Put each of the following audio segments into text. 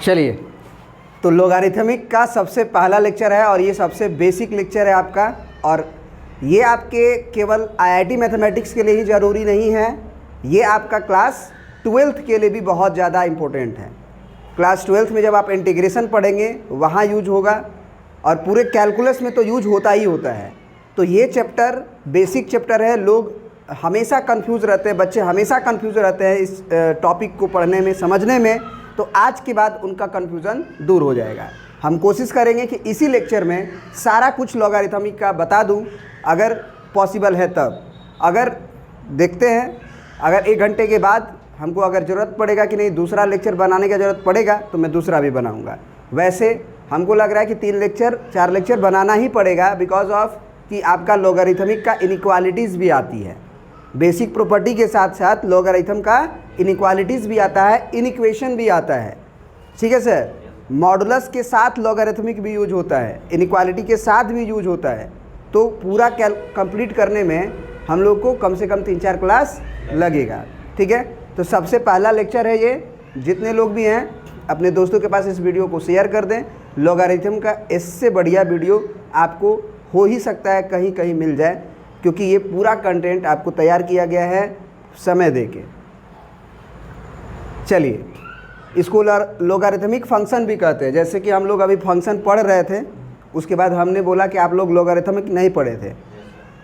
चलिए, तो लोगारिथमिक का सबसे पहला लेक्चर है और ये सबसे बेसिक लेक्चर है आपका। और ये आपके केवल आईआईटी मैथमेटिक्स के लिए ही ज़रूरी नहीं है, ये आपका क्लास 12th के लिए भी बहुत ज़्यादा इम्पोर्टेंट है। क्लास 12th में जब आप इंटीग्रेशन पढ़ेंगे वहाँ यूज होगा, और पूरे कैलकुलस में तो यूज होता ही होता है। तो ये चैप्टर बेसिक चैप्टर है। लोग हमेशा कंफ्यूज रहते हैं, बच्चे हमेशा कंफ्यूज रहते हैं इस टॉपिक को पढ़ने में, समझने में। तो आज के बाद उनका कंफ्यूजन दूर हो जाएगा। हम कोशिश करेंगे कि इसी लेक्चर में सारा कुछ लॉगरिथमिक का बता दूं, अगर पॉसिबल है तब। अगर देखते हैं, अगर 1 घंटे के बाद हमको अगर ज़रूरत पड़ेगा कि नहीं दूसरा लेक्चर बनाने की ज़रूरत पड़ेगा तो मैं दूसरा भी बनाऊंगा। वैसे हमको लग रहा है कि 3 लेक्चर 4 लेक्चर बनाना ही पड़ेगा, बिकॉज ऑफ कि आपका लॉगरिथमिक का इनइक्वालिटीज़ भी आती है। बेसिक प्रॉपर्टी के साथ साथ लॉगरिथम का इनइक्वालिटीज़ भी आता है, इनइक्वेशन भी आता है। ठीक है सर, मॉडुलस के साथ लॉगरिथमिक भी यूज होता है, इनइक्वालिटी के साथ भी यूज होता है। तो पूरा कंप्लीट करने में हम लोग को कम से कम 3-4 क्लास लगेगा। ठीक है, तो सबसे पहला लेक्चर है ये। जितने लोग भी हैं अपने दोस्तों के पास इस वीडियो को शेयर कर दें। लॉगरिथम का इससे बढ़िया वीडियो आपको हो ही सकता है कहीं कहीं मिल जाए, क्योंकि ये पूरा कंटेंट आपको तैयार किया गया है समय देके। चलिए, इसको लॉगरिथमिक फंक्शन भी कहते हैं। जैसे कि हम लोग अभी फंक्शन पढ़ रहे थे, उसके बाद हमने बोला कि आप लोग लॉगरिथमिक नहीं पढ़े थे,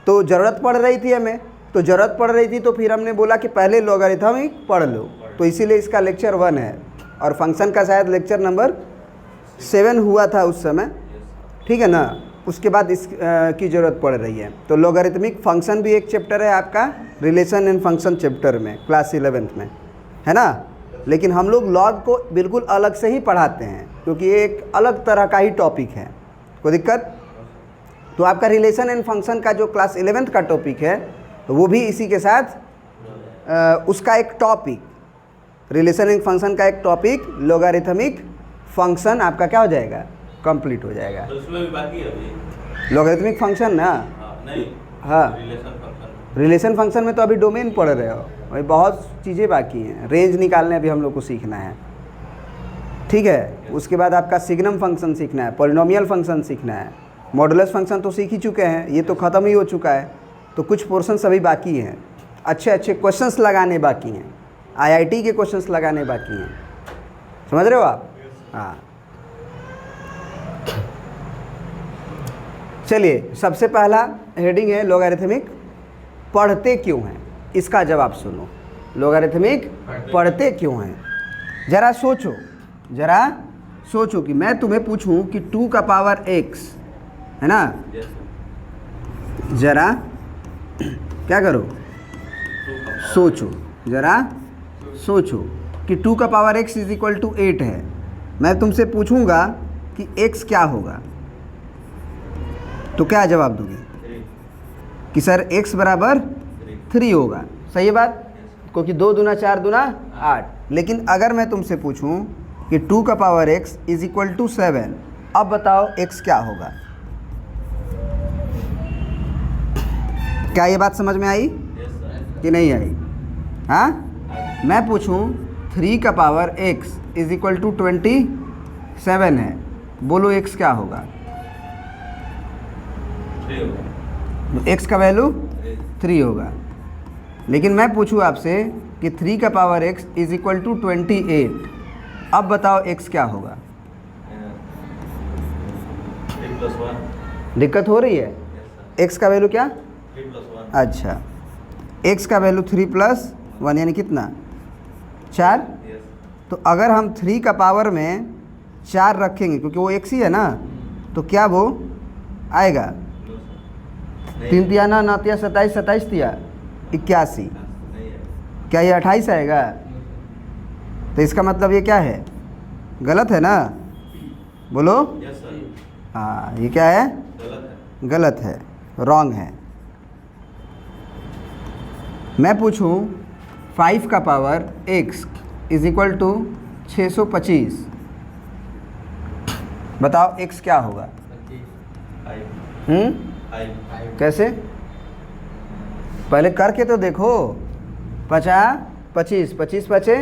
तो ज़रूरत पड़ रही थी हमें। तो ज़रूरत पड़ रही थी तो फिर हमने बोला कि पहले लॉगरिथमिक पढ़ लो, तो इसीलिए इसका लेक्चर 1 है। और फंक्शन का शायद लेक्चर नंबर 7 हुआ था उस समय, ठीक है ना। उसके बाद इस की ज़रूरत पड़ रही है। तो लॉगरिथमिक फंक्शन भी एक चैप्टर है आपका रिलेशन एंड फंक्शन चैप्टर में, क्लास 11th में, है ना। लेकिन हम लोग लॉग को बिल्कुल अलग से ही पढ़ाते हैं, क्योंकि ये एक अलग तरह का ही टॉपिक है। कोई दिक्कत? तो आपका रिलेशन एंड फंक्शन का जो क्लास 11th का टॉपिक है, वो भी इसी के साथ उसका एक टॉपिक, रिलेशन एंड फंक्शन का एक टॉपिक लॉगरिथमिक फंक्शन आपका क्या हो जाएगा, कंप्लीट हो जाएगा। तो उसमें भी बाकी है अभी लॉगरिथमिक फंक्शन ना। नहीं, हाँ, रिलेशन फंक्शन फंक्शन में तो अभी डोमेन पढ़ रहे हो, भाई बहुत चीज़ें बाकी हैं। रेंज निकालने अभी हम लोग को सीखना है, ठीक है। उसके बाद आपका सिग्नम फंक्शन सीखना है, पॉलिनोमियल फंक्शन सीखना है। मॉडुलस फंक्शन तो सीख ही चुके हैं, ये तो ख़त्म ही हो चुका है। तो कुछ पोर्शन अभी बाकी हैं, अच्छे अच्छे क्वेश्चंस लगाने बाकी हैं, आईआईटी के क्वेश्चंस लगाने बाकी हैं। समझ रहे हो आप? हाँ, चलिए, सबसे पहला हेडिंग है लॉगरिथमिक पढ़ते क्यों हैं। इसका जवाब सुनो, लॉगरिथमिक पढ़ते क्यों हैं। ज़रा सोचो कि मैं तुम्हें पूछूं कि 2 का पावर x, है ना। ज़रा क्या करो, ज़रा सोचो कि 2 का पावर x = 8 है। मैं तुमसे पूछूंगा कि x क्या होगा, तो क्या जवाब दोगे? कि सर x बराबर 3 होगा। सही है बात, क्योंकि 2 दूना 4 दूना 8। लेकिन अगर मैं तुमसे पूछूं कि 2 का पावर x = 7, अब बताओ x क्या होगा। क्या ये बात समझ में आई कि नहीं आई? हाँ, मैं पूछूं 3 का पावर x = 27 है, बोलो x क्या होगा। x का वैल्यू 3 होगा। लेकिन मैं पूछूं आपसे कि 3 का पावर x = 28, अब बताओ x क्या होगा। दिक्कत हो रही है? x का वैल्यू क्या? 3+1। अच्छा, x का वैल्यू 3+1 यानी कितना? 4। तो अगर हम 3 का पावर में 4 रखेंगे, क्योंकि वो x ही है ना, तो क्या वो आएगा? 3 तिया 9, 9 तिया 27, 27 तिया 81। क्या ये 28 आएगा? तो इसका मतलब ये क्या है? गलत है ना, बोलो। हाँ, ये क्या है? गलत है, रॉन्ग है। मैं पूछूं 5 का पावर x = 625, बताओ x क्या होगा। कैसे? पहले करके तो देखो। 50 25 25 बचे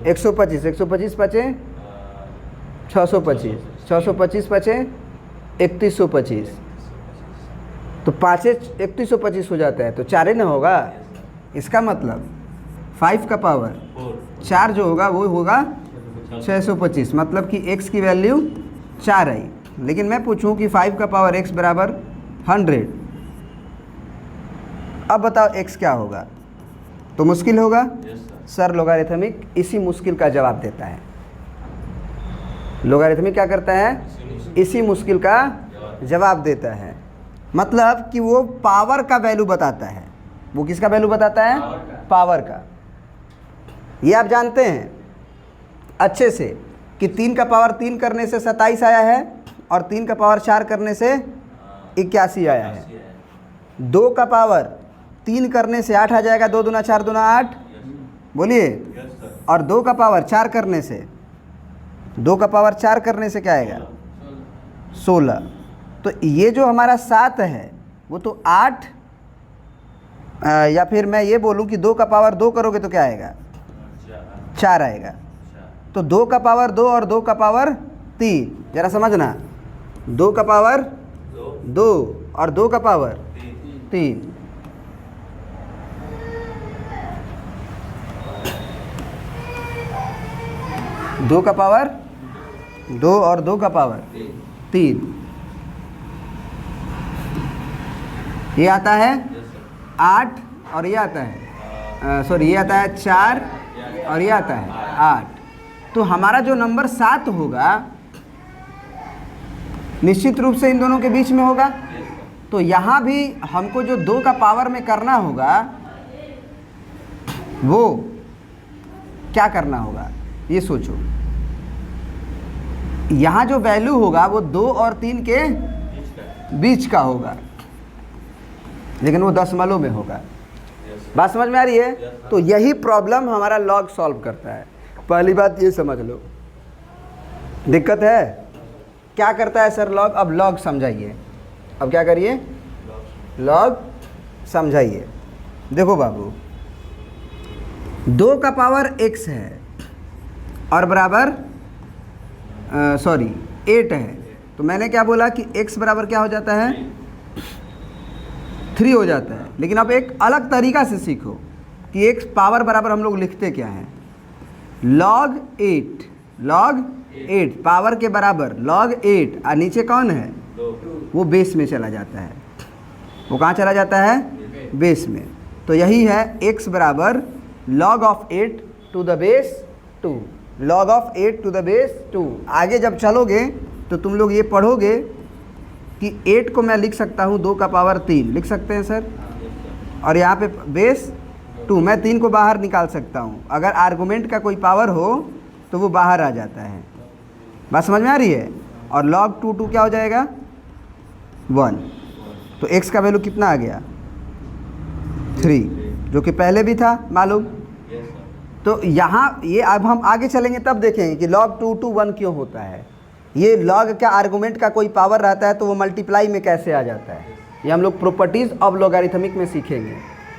125, 125 पचे 625, 625 पचे 3125, तो 5 3125 हो जाता है, तो 4 ना होगा। इसका मतलब 5 का पावर 4 जो होगा वो होगा 625, मतलब कि x की वैल्यू 4 आई। लेकिन मैं पूछूं कि 5 का पावर x बराबर 100, अब बताओ x क्या होगा? तो मुश्किल होगा। सर लोगारिथमिक इसी मुश्किल का जवाब देता है। लोगारिथमिक क्या करता है? इसी मुश्किल का जवाब देता है। मतलब कि वो पावर का वैल्यू बताता है। वो किसका वैल्यू बताता है? पावर का। ये आप जानते हैं अच्छे से कि 3 का पावर 3 करने से 27 आया है और 3 का पावर 4 करने से 81 आया है। 2 का पावर 3 करने से 8 आ जाएगा, 2 दूना 4 दूना 8, बोलिए। और 2 का पावर 4 करने से 2 का पावर 4 करने से क्या आएगा? 16। तो ये जो हमारा 7 है वो तो 8, या फिर मैं ये बोलूँ कि 2 का पावर 2 करोगे तो क्या आएगा? 4 आएगा। तो 2 का पावर 2 और 2 का पावर 3, जरा समझना। 2 का पावर 2 और 2 का पावर 3। दो का पावर 2 और 2 का पावर 3, ये आता है 8 और ये आता है सॉरी ये आता है 4 और ये आता है 8। तो हमारा जो नंबर 7 होगा निश्चित रूप से इन दोनों के बीच में होगा। तो यहाँ भी हमको जो 2 का पावर में करना होगा वो क्या करना होगा ये सोचो। यहाँ जो वैल्यू होगा वो 2 और 3 के बीच का होगा, लेकिन वो दशमलव में होगा। बात समझ में आ रही है? तो यही प्रॉब्लम हमारा लॉग सॉल्व करता है। पहली बात ये समझ लो। दिक्कत है क्या करता है सर लॉग? अब लॉग समझाइए। अब क्या करिए? लॉग समझाइए। देखो बाबू, 2 का पावर x है और बराबर 8 है। तो मैंने क्या बोला कि x बराबर क्या हो जाता है? 3 हो जाता है। लेकिन अब एक अलग तरीका से सीखो कि x पावर बराबर हम लोग लिखते क्या हैं? log 8, log 8 पावर के बराबर log 8, और नीचे कौन है? वो बेस में चला जाता है। वो कहाँ चला जाता है? बेस में। तो यही है x बराबर log of 8 to the base 2, log of 8 to the base 2। आगे जब चलोगे तो तुम लोग ये पढ़ोगे कि 8 को मैं लिख सकता हूँ 2 का पावर 3, लिख सकते हैं सर। और यहाँ पे बेस 2, मैं 3 को बाहर निकाल सकता हूँ। अगर आर्गुमेंट का कोई पावर हो तो वो बाहर आ जाता है। बात समझ में आ रही है? और log 2 क्या हो जाएगा? 1। तो x का वैल्यू कितना आ गया? 3, जो कि पहले भी था मालूम। तो यहाँ ये अब हम आगे चलेंगे तब देखेंगे कि log 2 1 क्यों होता है। ये log का आर्गुमेंट का कोई पावर रहता है तो वो मल्टीप्लाई में कैसे आ जाता है, ये हम लोग प्रॉपर्टीज़ ऑफ लॉगरिथमिक में सीखेंगे।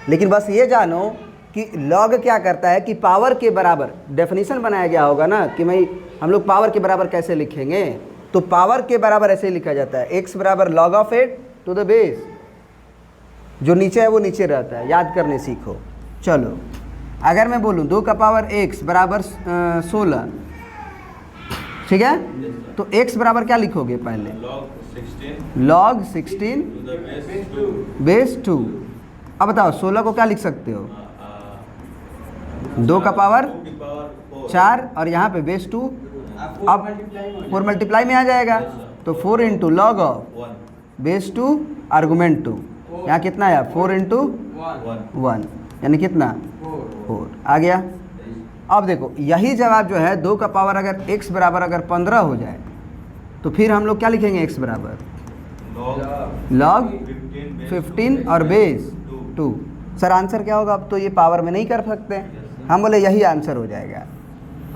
लेकिन बस ये जानो कि log क्या करता है कि पावर के बराबर डेफिनेशन बनाया गया होगा ना कि भाई हम लोग पावर के बराबर कैसे लिखेंगे। तो पावर के बराबर ऐसे ही लिखा जाता है, x बराबर log of 8 to the base। जो नीचे है वो नीचे रहता है, याद करने सीखो। चलो अगर मैं बोलूँ 2 का पावर x बराबर 16, ठीक है? तो x बराबर क्या लिखोगे पहले? log 16 base 2। अब बताओ 16 को क्या लिख सकते हो? 2 का पावर 4 और यहाँ पे बेस 2। अब 4 मल्टीप्लाई में आ जाएगा तो 4 into log of base 2 argument 2। यहाँ कितना आया? 4 इंटू 1 यानी कितना? 4 आ गया। अब देखो यही जवाब जो है 2 का पावर अगर x बराबर अगर 15 हो जाए तो फिर हम लोग क्या लिखेंगे? x बराबर log 15 और बेस 2। सर आंसर क्या होगा? अब तो ये पावर में नहीं कर सकते। हम बोले यही आंसर हो जाएगा।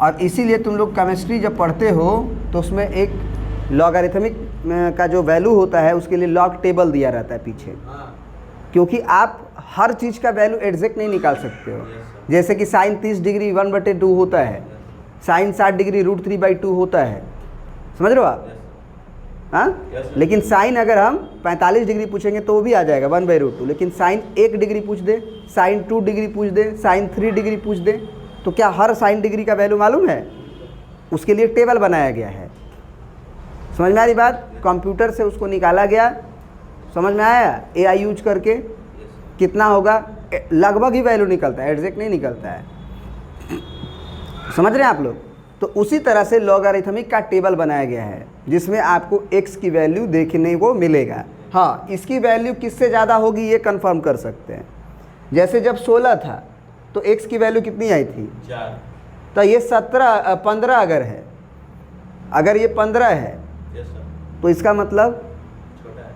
और इसीलिए तुम लोग केमिस्ट्री जब पढ़ते हो तो उसमें एक लॉगरिथमिक का जो वैल्यू होता है उसके लिए लॉग टेबल दिया रहता है पीछे, क्योंकि आप हर चीज़ का वैल्यू एग्जैक्ट नहीं निकाल सकते हो। जैसे कि साइन 30 डिग्री 1/2 होता है साइन 60 डिग्री √3/2 होता है, समझ रहे हो आप? हाँ, लेकिन साइन अगर हम 45 डिग्री पूछेंगे तो वो भी आ जाएगा 1/√2। लेकिन साइन 1 डिग्री पूछ दे, साइन 2 डिग्री पूछ दे, साइन 3 डिग्री पूछ दे, तो क्या हर साइन डिग्री का वैल्यू मालूम है? उसके लिए टेबल बनाया गया है। समझ में आ रही बात? कंप्यूटर से उसको निकाला गया, समझ में आया? AI यूज करके कितना होगा, लगभग ही वैल्यू निकलता है, एग्जैक्ट नहीं निकलता है। समझ रहे हैं आप लोग? तो उसी तरह से लॉगरिथमिक का टेबल बनाया गया है जिसमें आपको x की वैल्यू देखने को मिलेगा। हाँ, इसकी वैल्यू किससे ज़्यादा होगी ये कंफर्म कर सकते हैं। जैसे जब 16 था तो x की वैल्यू कितनी आई थी? 4। तो ये 15 अगर है, अगर ये 15 है यस सर। तो इसका मतलब छोटा है,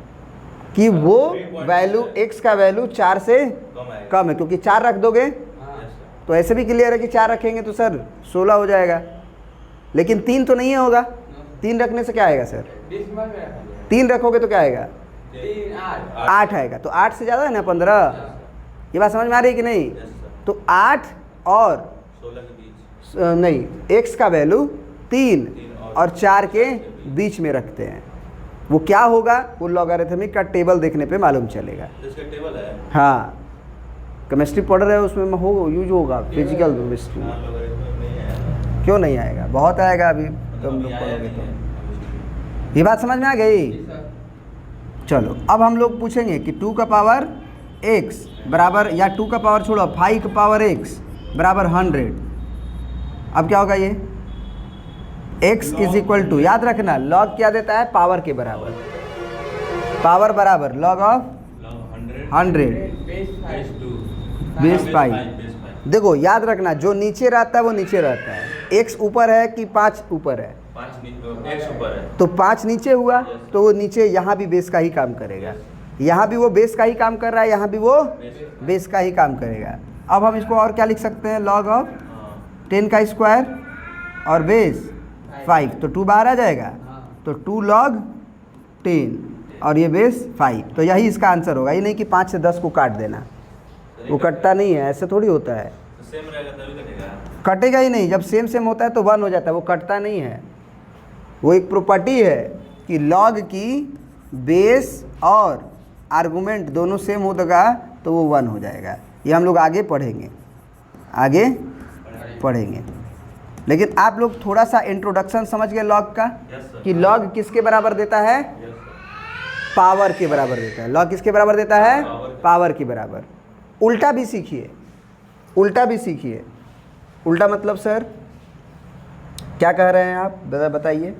कि वो वैल्यू x का वैल्यू 4 से कम आएगा। कम है, क्योंकि 4 रख दोगे यस सर। तो ऐसे भी क्लियर है कि 4 रखेंगे तो सर 16 हो जाएगा। लेकिन 3 तो नहीं होगा, 3 रखने से क्या आएगा सर? 3 रखोगे तो क्या आएगा? 8 आएगा। तो 8 से ज़्यादा है ना 15। ये बात समझ में आ रही है कि नहीं? Yes sir. तो 8 और 16 के बीच। नहीं, x का वैल्यू 3 और 4 के बीच में रखते हैं। वो क्या होगा वो लॉगरिथमिक का टेबल देखने पे मालूम चलेगा। तो इसका टेबल है। हाँ, केमिस्ट्री पढ़ रहे हो उसमें हो यूज होगा, फिजिकल केमिस्ट्री हाँ, logarithm नहीं आएगा। क्यों नहीं आएगा? बहुत आएगा अभी तुम लोग पढ़ोगे तो। ये बात समझ में आ गई? चलो अब हम लोग पूछेंगे कि 2 का पावर x बराबर, या 2 का पावर छोड़ो, 5 का पावर x बराबर 100। अब क्या होगा ये? x इज इक्वल टू, याद रखना लॉग क्या देता है? पावर के बराबर। पावर बराबर लॉग ऑफ 100 बेस 5। देखो याद रखना, जो नीचे रहता है वो नीचे रहता है। x ऊपर है कि 5 ऊपर है? 5 ऊपर है। तो 5 नीचे हुआ तो वो नीचे यहाँ भी बेस का ही काम करेगा। यहाँ भी वो बेस का ही काम कर रहा है, यहाँ भी वो बेस का ही काम करेगा। अब हम इसको और क्या लिख सकते हैं? लॉग ऑफ 10 का स्क्वायर और बेस 5, तो 2 बाहर आ जाएगा, तो 2 log 10 और ये बेस 5। तो यही इसका आंसर होगा। ये नहीं कि 5 से 10 को काट देना, वो कटता नहीं है, ऐसे थोड़ी होता है। तो सेम रहेगा तभी कटेगा। कटेगा ही नहीं, जब सेम सेम होता है तो 1 हो जाता है, वो कटता नहीं है। वो एक प्रॉपर्टी है कि लॉग की बेस और आर्गुमेंट दोनों सेम होगा तो वो 1 हो जाएगा। ये हम लोग आगे पढ़ेंगे, आगे पढ़ेंगे। लेकिन आप लोग थोड़ा सा इंट्रोडक्शन समझ गए लॉग का, कि लॉग किसके बराबर देता है? पावर के बराबर देता है। लॉग किसके बराबर देता है? पावर के बराबर। उल्टा भी सीखिए, उल्टा भी सीखिए। उल्टा मतलब सर क्या कह रहे हैं आप? बताइए,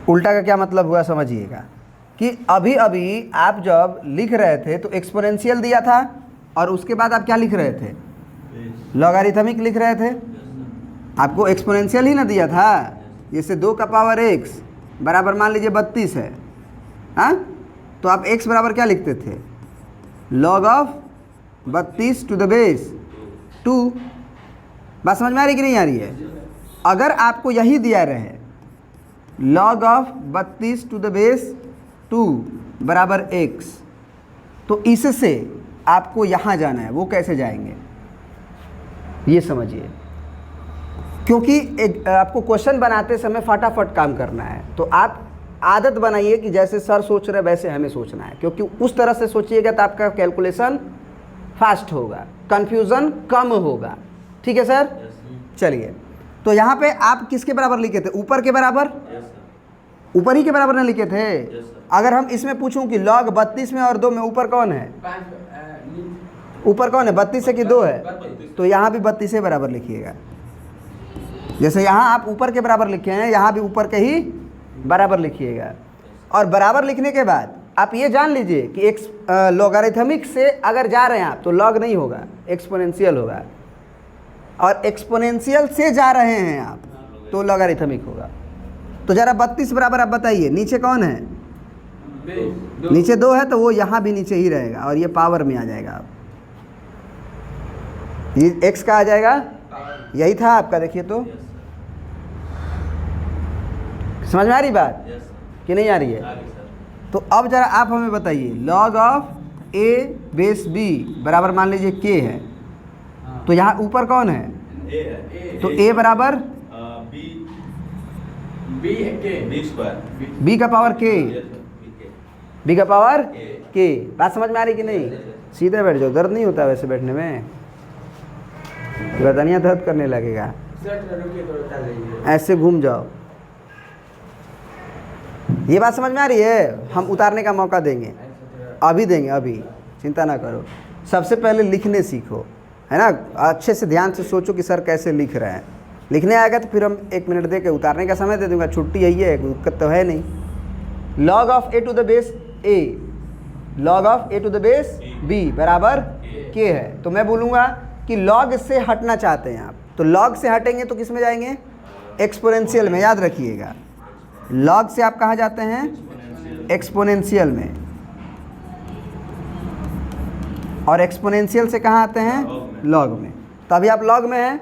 उल्टा का क्या मतलब हुआ समझिएगा। कि अभी अभी आप जब लिख रहे थे तो एक्सपोनेंशियल दिया था और उसके बाद आप क्या लिख रहे थे? लॉगरिथमिक लिख रहे थे। आपको एक्सपोनेंशियल ही ना दिया था। जैसे 2 का पावर x बराबर मान लीजिए 32 है, हाँ, तो आप x बराबर क्या लिखते थे? Log of 32 to the base 2। बात समझ में आ रही कि नहीं आ रही है? अगर आपको यही दिया रहे log of 32 to the base 2 बराबर x, तो इससे आपको यहाँ जाना है, वो कैसे जाएंगे ये समझिए। क्योंकि आपको क्वेश्चन बनाते समय फटाफट काम करना है, तो आप आदत बनाइए कि जैसे सर सोच रहे वैसे हमें सोचना है, क्योंकि उस तरह से सोचिएगा तो आपका कैलकुलेशन फास्ट होगा, कंफ्यूजन कम होगा। ठीक है सर? चलिए, तो यहाँ पे आप किसके बराबर लिखे थे? ऊपर के बराबर, ऊपर ही के बराबर ना लिखे थे? अगर हम इसमें पूछूं कि लॉग 32 में और 2 में ऊपर कौन है? ऊपर कौन है? 32 है कि 2 है? तो यहाँ भी 32 से बराबर लिखिएगा। जैसे यहाँ आप ऊपर के बराबर लिखे हैं, यहाँ भी ऊपर के ही बराबर लिखिएगा। और बराबर लिखने के बाद आप ये जान लीजिए कि एक लॉगरिथमिक से अगर जा रहे हैं आप तो लॉग नहीं होगा, एक्सपोनेंशियल होगा। और एक्सपोनेंशियल से जा रहे हैं आप तो लॉगरिथमिक होगा। तो ज़रा 32 बराबर आप बताइए, नीचे कौन है? नीचे 2 है, तो वो यहाँ भी नीचे ही रहेगा और ये पावर में आ जाएगा। आप ये x का आ जाएगा, यही था आपका। देखिए तो समझ में आ रही बात कि नहीं आ रही है? तो अब जरा आप हमें बताइए, log of a base b बराबर मान लीजिए k है, तो यहाँ ऊपर कौन है? ए है। तो ए बराबर बी बी है के बी स्क्वायर। बी का पावर के, यस सर, बी के। बी का पावर के। के। बात समझ में आ रही कि नहीं? सीधे बैठ जाओ, दर्द नहीं होता वैसे बैठने में, गर्दनियाँ दर्द करने लगेगा। सर रुकिए थोड़ा चल रही ऐसे घूम जाओ। ये बात समझ में आ रही है? हम उतारने का मौका देंगे, अभी देंगे, अभी चिंता ना करो। सबसे पहले लिखने सीखो, है ना? अच्छे से ध्यान से सोचो कि सर कैसे लिख रहे हैं। लिखने आएगा तो फिर हम 1 मिनट दे के उतारने का समय दे दूंगा, छुट्टी यही है, कोई दिक्कत तो है नहीं। Log of A to the base a, log of A to the base b बराबर के है। तो मैं बोलूँगा कि लॉग से हटना चाहते हैं आप, तो लॉग से हटेंगे तो किस में जाएंगे? एक्सपोनेंशियल में। याद रखिएगा, लॉग से आप कहाँ जाते हैं? एक्सपोनेंशियल में। और एक्सपोनेंशियल से कहाँ आते हैं? लॉग में। तो अभी आप लॉग में हैं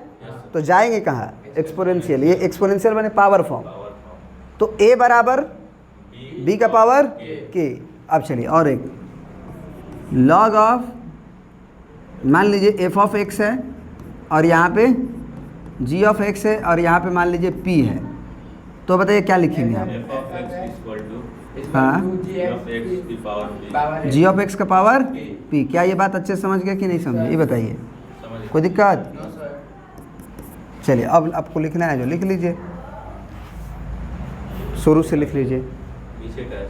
तो जाएंगे कहाँ? एक्सपोनेंशियल। ये एक्सपोनेंशियल बने पावर फॉर्म। तो ए बराबर बी का पावर के। अब चलिए और एक, लॉग ऑफ, मान लीजिए एफ ऑफ एक्स है और यहाँ पे जी ऑफ एक्स है और यहाँ पे मान लीजिए पी है, तो बताइए क्या लिखेंगे आप? F of x equal to हाँ, जी ऑफ एक्स की power b. G of x का पावर पी। क्या ये बात अच्छे से समझ गए कि नहीं समझे? ये बताइए, समझ कोई दिक्कत? चलिए अब आपको लिखना है जो लिख लीजिए, शुरू से लिख लीजिए। पीछे का है।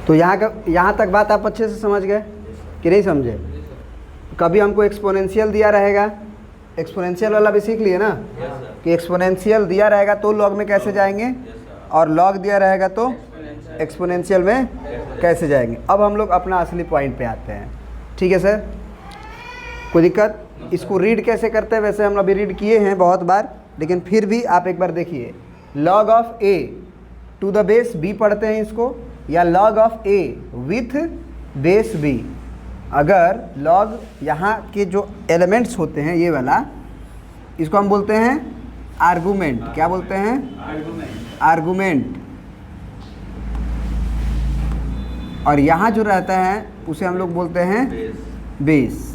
तो यहाँ तक बात आप अच्छे से समझ गए कि नहीं समझे? कभी हमको एक्सपोनेंशियल दिया रहेगा, एक्सपोनेंशियल वाला भी सीख लिए ना यस सर। कि एक्सपोनेंशियल दिया रहेगा तो लॉग में कैसे जाएंगे, यस सर। और लॉग दिया रहेगा तो एक्सपोनेंशियल में कैसे जाएंगे। अब हम लोग अपना असली पॉइंट पे आते हैं। ठीक है सर, कोई दिक्कत? इसको रीड कैसे करते हैं? वैसे हम अभी रीड किए हैं बहुत बार, लेकिन फिर भी आप एक बार देखिए। Log of A to the base b पढ़ते हैं इसको, या log of A with base b. अगर लॉग यहाँ के जो एलिमेंट्स होते हैं ये वाला, इसको हम बोलते हैं आर्गुमेंट। क्या बोलते हैं? आर्गुमेंट। और यहाँ जो रहता है उसे हम लोग बोलते हैं बेस।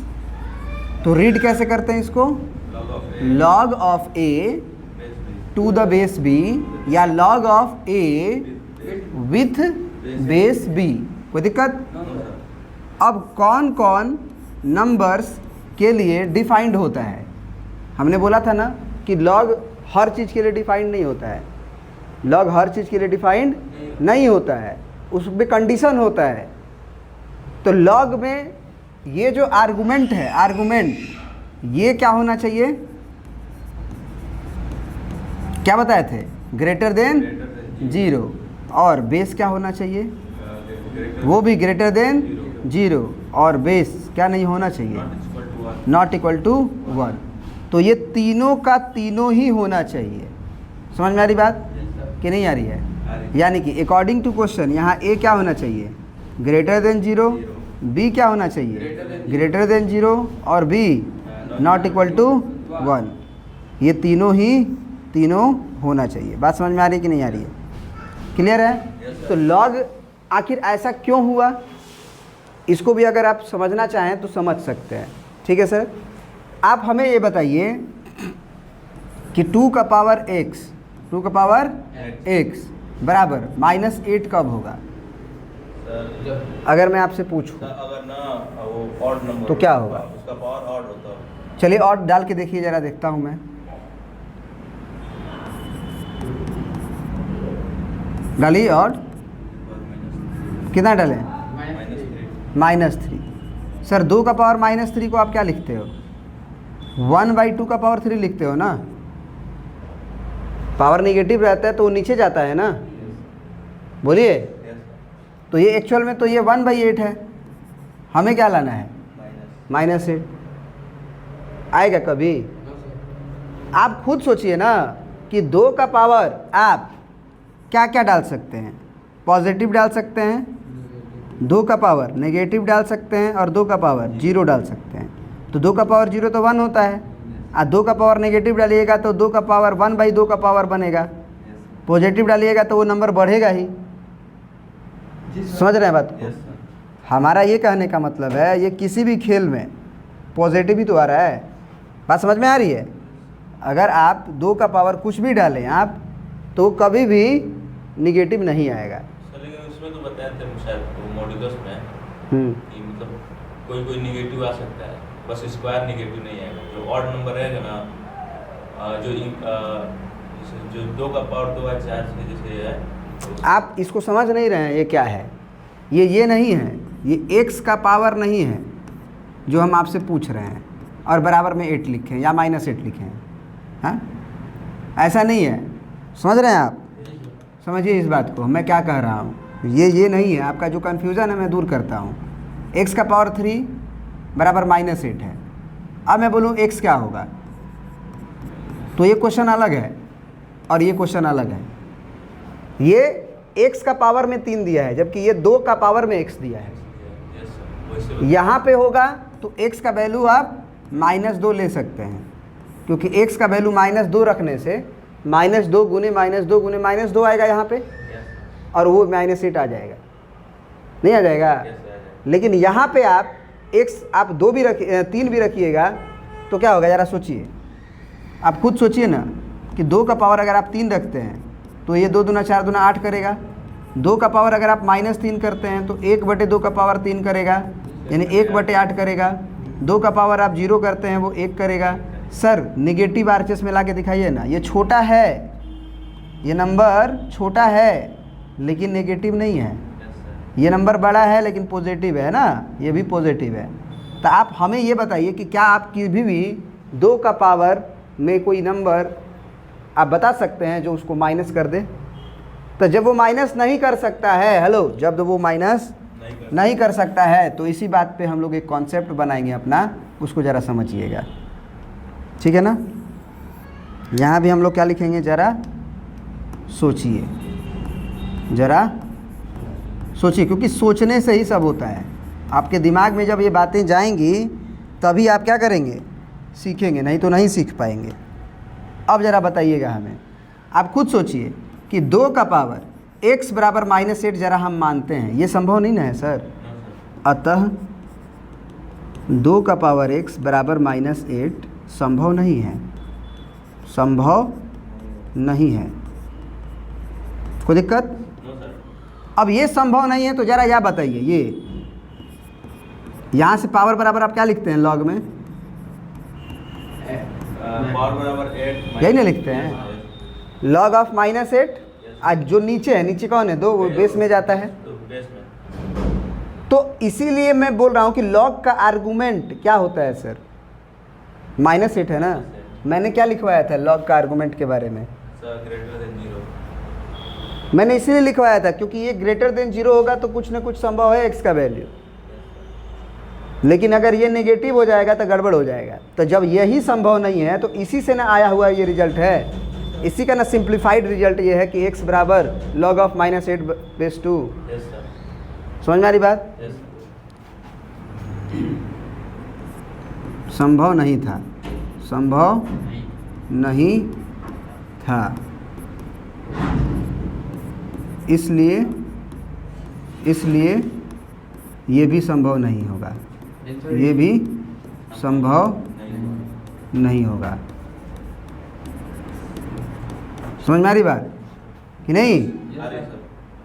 तो रीड कैसे करते हैं इसको? Log of A to the base B, या log of A with base B. कोई दिक्कत? अब कौन कौन नंबर्स के लिए डिफाइंड होता है? हमने बोला था ना कि लॉग हर चीज़ के लिए डिफाइंड नहीं होता है। लॉग हर चीज़ के लिए डिफाइंड नहीं होता है, उसमें कंडीशन होता है। तो लॉग में ये जो आर्गुमेंट है, आर्गुमेंट ये क्या होना चाहिए? क्या बताए थे? Greater than 0। और बेस क्या होना चाहिए? वो भी ग्रेटर देन 0। और बेस क्या नहीं होना चाहिए? Not equal to 1। तो ये तीनों का तीनों ही होना चाहिए। समझ में आ रही बात कि नहीं आ रही है? यानी कि अकॉर्डिंग टू क्वेश्चन यहाँ ए क्या होना चाहिए? Greater than 0। बी क्या होना चाहिए? Greater than 0। और बी नॉट इक्वल टू 1। ये तीनों ही तीनों होना चाहिए। बात समझ में आ रही है कि नहीं आ रही है? क्लियर है? तो लॉग आखिर ऐसा क्यों हुआ, इसको भी अगर आप समझना चाहें तो समझ सकते हैं। ठीक है सर, आप हमें ये बताइए कि 2 का पावर x, 2 का पावर x बराबर -8 कब होगा? सर अगर मैं आपसे पूछूं अगर ना वो ऑड नंबर तो क्या होगा? उसका पावर ऑड होता है। चलिए और डाल के देखिए ज़रा, देखता हूं मैं। डालिए और कितना डालें? -3। सर 2 का पावर -3 को आप क्या लिखते हो? 1/2 का पावर 3 लिखते हो ना। पावर नेगेटिव रहता है तो वो नीचे जाता है ना। बोलिए, तो ये एक्चुअल में तो ये 1/8 है। हमें क्या लाना है? -8 आएगा कभी? आप खुद सोचिए ना कि 2 का पावर आप क्या क्या डाल सकते हैं? पॉजिटिव डाल सकते हैं, 2 का पावर नेगेटिव डाल सकते हैं, और 2 का पावर 0 डाल सकते हैं। तो 2 का पावर 0 तो 1 होता है, और 2 का पावर नेगेटिव डालिएगा तो 2 का पावर 1/2 का पावर बनेगा। पॉजिटिव डालिएगा तो वो नंबर बढ़ेगा ही। समझ रहे हैं बात को? हमारा ये कहने का मतलब है, ये किसी भी खेल में पॉजिटिव ही तो आ रहा है। बात समझ में आ रही है? अगर आप 2 का पावर कुछ भी डालें आप तो कभी भी निगेटिव नहीं आएगा। सर लेकिन उसमें तो बताया थे शायद मॉड्यूलस में हम्म, कि मतलब कोई कोई निगेटिव आ सकता है, बस स्क्वायर निगेटिव नहीं आएगा। जो ऑड नंबर रहेगा ना, जो 2 का पावर 2 है 4 से जैसे है, तो आप इसको समझ नहीं रहे हैं ये क्या है। ये नहीं है, ये x का पावर नहीं है जो हम आपसे पूछ रहे हैं और बराबर में 8 लिखें या -8 लिखें। हाँ, ऐसा नहीं है। समझ रहे हैं आप? समझिए इस बात को, मैं क्या कह रहा हूँ। ये नहीं है। आपका जो कन्फ्यूज़न है मैं दूर करता हूँ। x का पावर 3 बराबर -8 है। अब मैं बोलूँ x क्या होगा, तो ये क्वेश्चन अलग है और ये क्वेश्चन अलग है। ये x का पावर में 3 दिया है जबकि ये 2 का पावर में x दिया है। यस सर वैसे यहाँ पे होगा तो x का वैल्यू आप -2 ले सकते हैं, क्योंकि x का वैल्यू -2 रखने से -2 गुने -2 गुने -2 आएगा यहाँ पे, और वो -8 आ जाएगा, नहीं आ जाएगा। लेकिन यहाँ पे आप x आप 2 भी रखिए 3 भी रखिएगा तो क्या होगा, ज़रा सोचिए। आप खुद सोचिए ना कि 2 का पावर अगर आप 3 रखते हैं तो ये 2 दूना 4 दूना 8 करेगा। 2 का पावर अगर आप -3 करते हैं तो 1/2 का पावर 3 करेगा, यानी 1/8 करेगा। 2 का पावर आप 0 करते हैं वो 1 करेगा। सर निगेटिव आरएचएस में ला के दिखाइए ना। ये छोटा है, ये नंबर छोटा है लेकिन नेगेटिव नहीं है। ये नंबर बड़ा है लेकिन पॉजिटिव है ना, ये भी पॉजिटिव है। तो आप हमें ये बताइए कि क्या आप किसी भी 2 का पावर में कोई नंबर आप बता सकते हैं जो उसको माइनस कर दे। तो जब वो माइनस नहीं कर सकता है, हेलो, जब वो माइनस नहीं कर सकता है तो इसी बात पे हम लोग एक कॉन्सेप्ट बनाएंगे अपना, उसको ज़रा समझिएगा, ठीक है ना। यहाँ भी हम लोग क्या लिखेंगे, ज़रा सोचिए, ज़रा सोचिए, क्योंकि सोचने से ही सब होता है। आपके दिमाग में जब ये बातें जाएंगी तभी आप क्या करेंगे, सीखेंगे, नहीं तो नहीं सीख पाएंगे। अब ज़रा बताइएगा हमें, आप खुद सोचिए कि 2 का पावर x बराबर -8 ज़रा हम मानते हैं, ये संभव नहीं ना है सर। अतः 2 का पावर x बराबर -8 संभव नहीं है, संभव नहीं है। कोई दिक्कत? No sir. अब ये संभव नहीं है तो ज़रा यह बताइए, ये यहाँ से पावर बराबर आप क्या लिखते हैं लॉग में? पावर बराबर 8 यही नहीं लिखते हैं, लॉग ऑफ -8। आज जो नीचे है, नीचे कौन है, 2, वो बेस में जाता है। तो बेस में तो इसीलिए मैं बोल रहा हूँ कि लॉग का आर्गुमेंट क्या होता है सर, -8 है ना। मैंने क्या लिखवाया था लॉग का आर्गुमेंट के बारे में? Sir greater than 0। मैंने इसीलिए लिखवाया था क्योंकि ये ग्रेटर देन 0 होगा तो कुछ ना कुछ संभव है x का वैल्यू, लेकिन अगर ये नेगेटिव हो जाएगा तो गड़बड़ हो जाएगा। तो जब यही संभव नहीं है तो इसी से ना आया हुआ ये रिजल्ट है, इसी का ना सिंप्लीफाइड रिजल्ट ये है कि x बराबर log ऑफ -8/2। Yes sir. समझ में आ रही बात? यस संभव नहीं था, संभव नहीं था, इसलिए ये भी संभव नहीं होगा, ये भी संभव नहीं होगा। समझ में आ रही बात कि नहीं?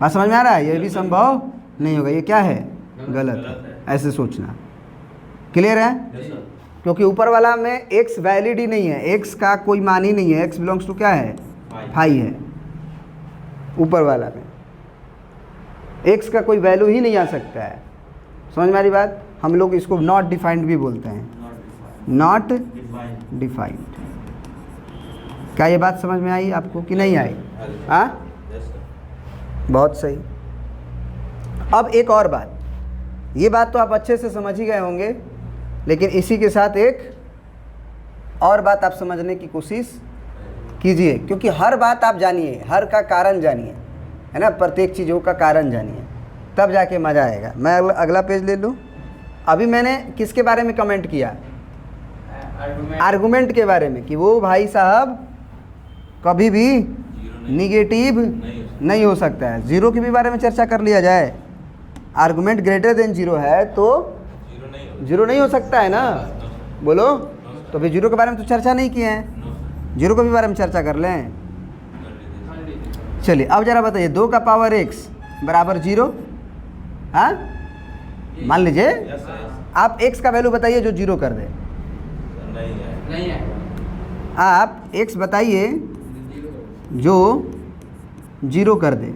बात समझ में आ रहा है? ये भी संभव नहीं होगा, ये क्या है, गलत है। ऐसे सोचना, क्लियर है? Yes sir. क्योंकि ऊपर वाला में x वैलिड ही नहीं है, x का कोई मान ही नहीं है, x बिलोंग्स टू क्या है, फाई है। ऊपर वाला में x का कोई वैल्यू ही नहीं आ सकता है। समझ में आ रही बात? हम लोग इसको नॉट डिफाइंड भी बोलते हैं, नॉट डिफाइंड। क्या ये बात समझ में आई आपको कि नहीं आई? हाँ, यस सर। बहुत सही। अब एक और बात, ये बात तो आप अच्छे से समझ ही गए होंगे, लेकिन इसी के साथ एक और बात आप समझने की कोशिश कीजिए, क्योंकि हर बात आप जानिए, हर का कारण जानिए, है ना, प्रत्येक चीज़ों का कारण जानिए, तब जाके मज़ा आएगा। मैं अगला पेज ले लूँ। अभी मैंने किसके बारे में कमेंट किया? आर्गुमेंट के बारे में, कि वो भाई साहब कभी भी निगेटिव नहीं हो सकता है। ज़ीरो के भी बारे में चर्चा कर लिया जाए। आर्गुमेंट ग्रेटर देन 0 है तो 0 नहीं हो सकता है ना, बोलो। तो अभी 0 के बारे में तो चर्चा नहीं किए हैं। जीरो के भी बारे में चर्चा कर लें। कर लीजिए। चलिए अब जरा बताइए 2 का पावर x बराबर 0। हाँ मान लीजिए यस सर, यस। आप x का वैल्यू बताइए जो 0 कर दे। सर, नहीं है। नहीं आएगा। आप x बताइए जीरो करो। जो 0 कर दे।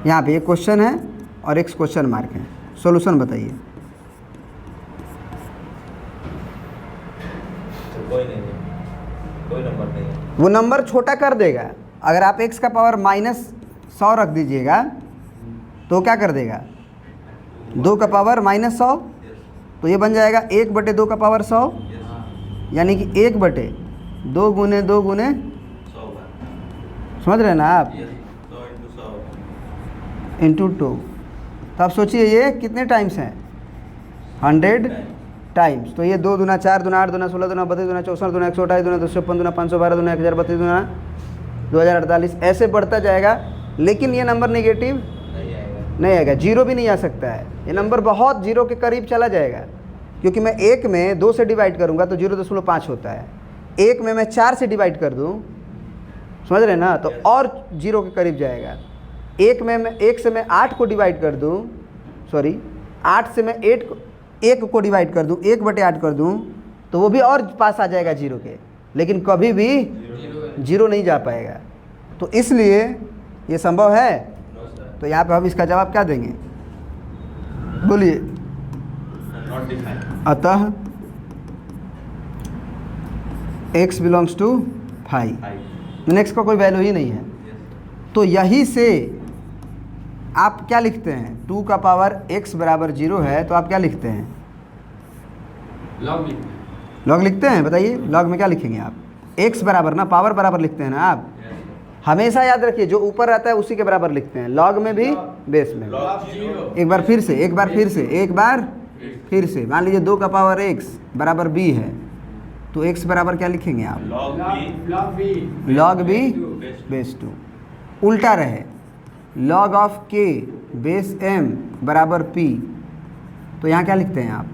यहाँ पे एक क्वेश्चन है और एक क्वेश्चन मार्क है। सॉल्यूशन बताइए। तो कोई नहीं है, कोई नंबर नहीं है। वो नंबर छोटा कर देगा। अगर आप x का पावर -100 रख दीजिएगा तो क्या कर देगा? 2 का पावर -100, तो ये बन जाएगा 1/2 का पावर 100, यानी कि 1/2 गुने 2 गुने 100 बार। समझ रहे हैं ना आप? 100 × 100। इंटू 2। तो आप सोचिए ये कितने टाइम्स हैं? 100 टाइम्स। तो ये 2 दूना 4 दूना 8 दूना 16 दूना 32 दूना 64 दूना 128 दूना 256 दूना 512 दूना 1032 दूना 2048 ऐसे बढ़ता जाएगा। लेकिन ये नंबर नेगेटिव नहीं आएगा। नहीं आएगा, 0 भी नहीं आ सकता है। ये नंबर बहुत 0 के करीब चला जाएगा, क्योंकि मैं 1 में 2 से डिवाइड करूंगा तो 0.5 होता है। 1 में मैं 4 से डिवाइड कर दूं, समझ रहे हैं ना, तो और 0 के करीब जाएगा। 1 से मैं 8 को डिवाइड कर दूं, सॉरी 8 से मैं 1 को डिवाइड कर दूं, 1/8 कर दूं, तो वो भी और पास आ जाएगा 0 के, लेकिन कभी भी 0 नहीं जा पाएगा। तो इसलिए ये संभव है। नो सर, तो यहाँ पे हम इसका जवाब क्या देंगे? बोलिए। Not defined. अतः x बिलोंग्स टू 5, नेक्स्ट का कोई वैल्यू ही नहीं है। तो यही से आप क्या लिखते हैं? 2 का पावर x बराबर 0 है, तो आप क्या लिखते हैं? लॉग लिखना है। लॉग लिखते हैं। बताइए लॉग में क्या लिखेंगे आप? x बराबर ना, पावर बराबर लिखते हैं ना आप। हमेशा याद रखिए जो ऊपर रहता है उसी के बराबर लिखते हैं, लॉग में भी बेस में भी। Log zero. एक बार फिर से मान लीजिए 2 का पावर x बराबर b है, तो x बराबर क्या लिखेंगे आप? Log b log b. Log b base base 2। उल्टा रहे, log of k base m बराबर p, तो यहाँ क्या लिखते हैं आप?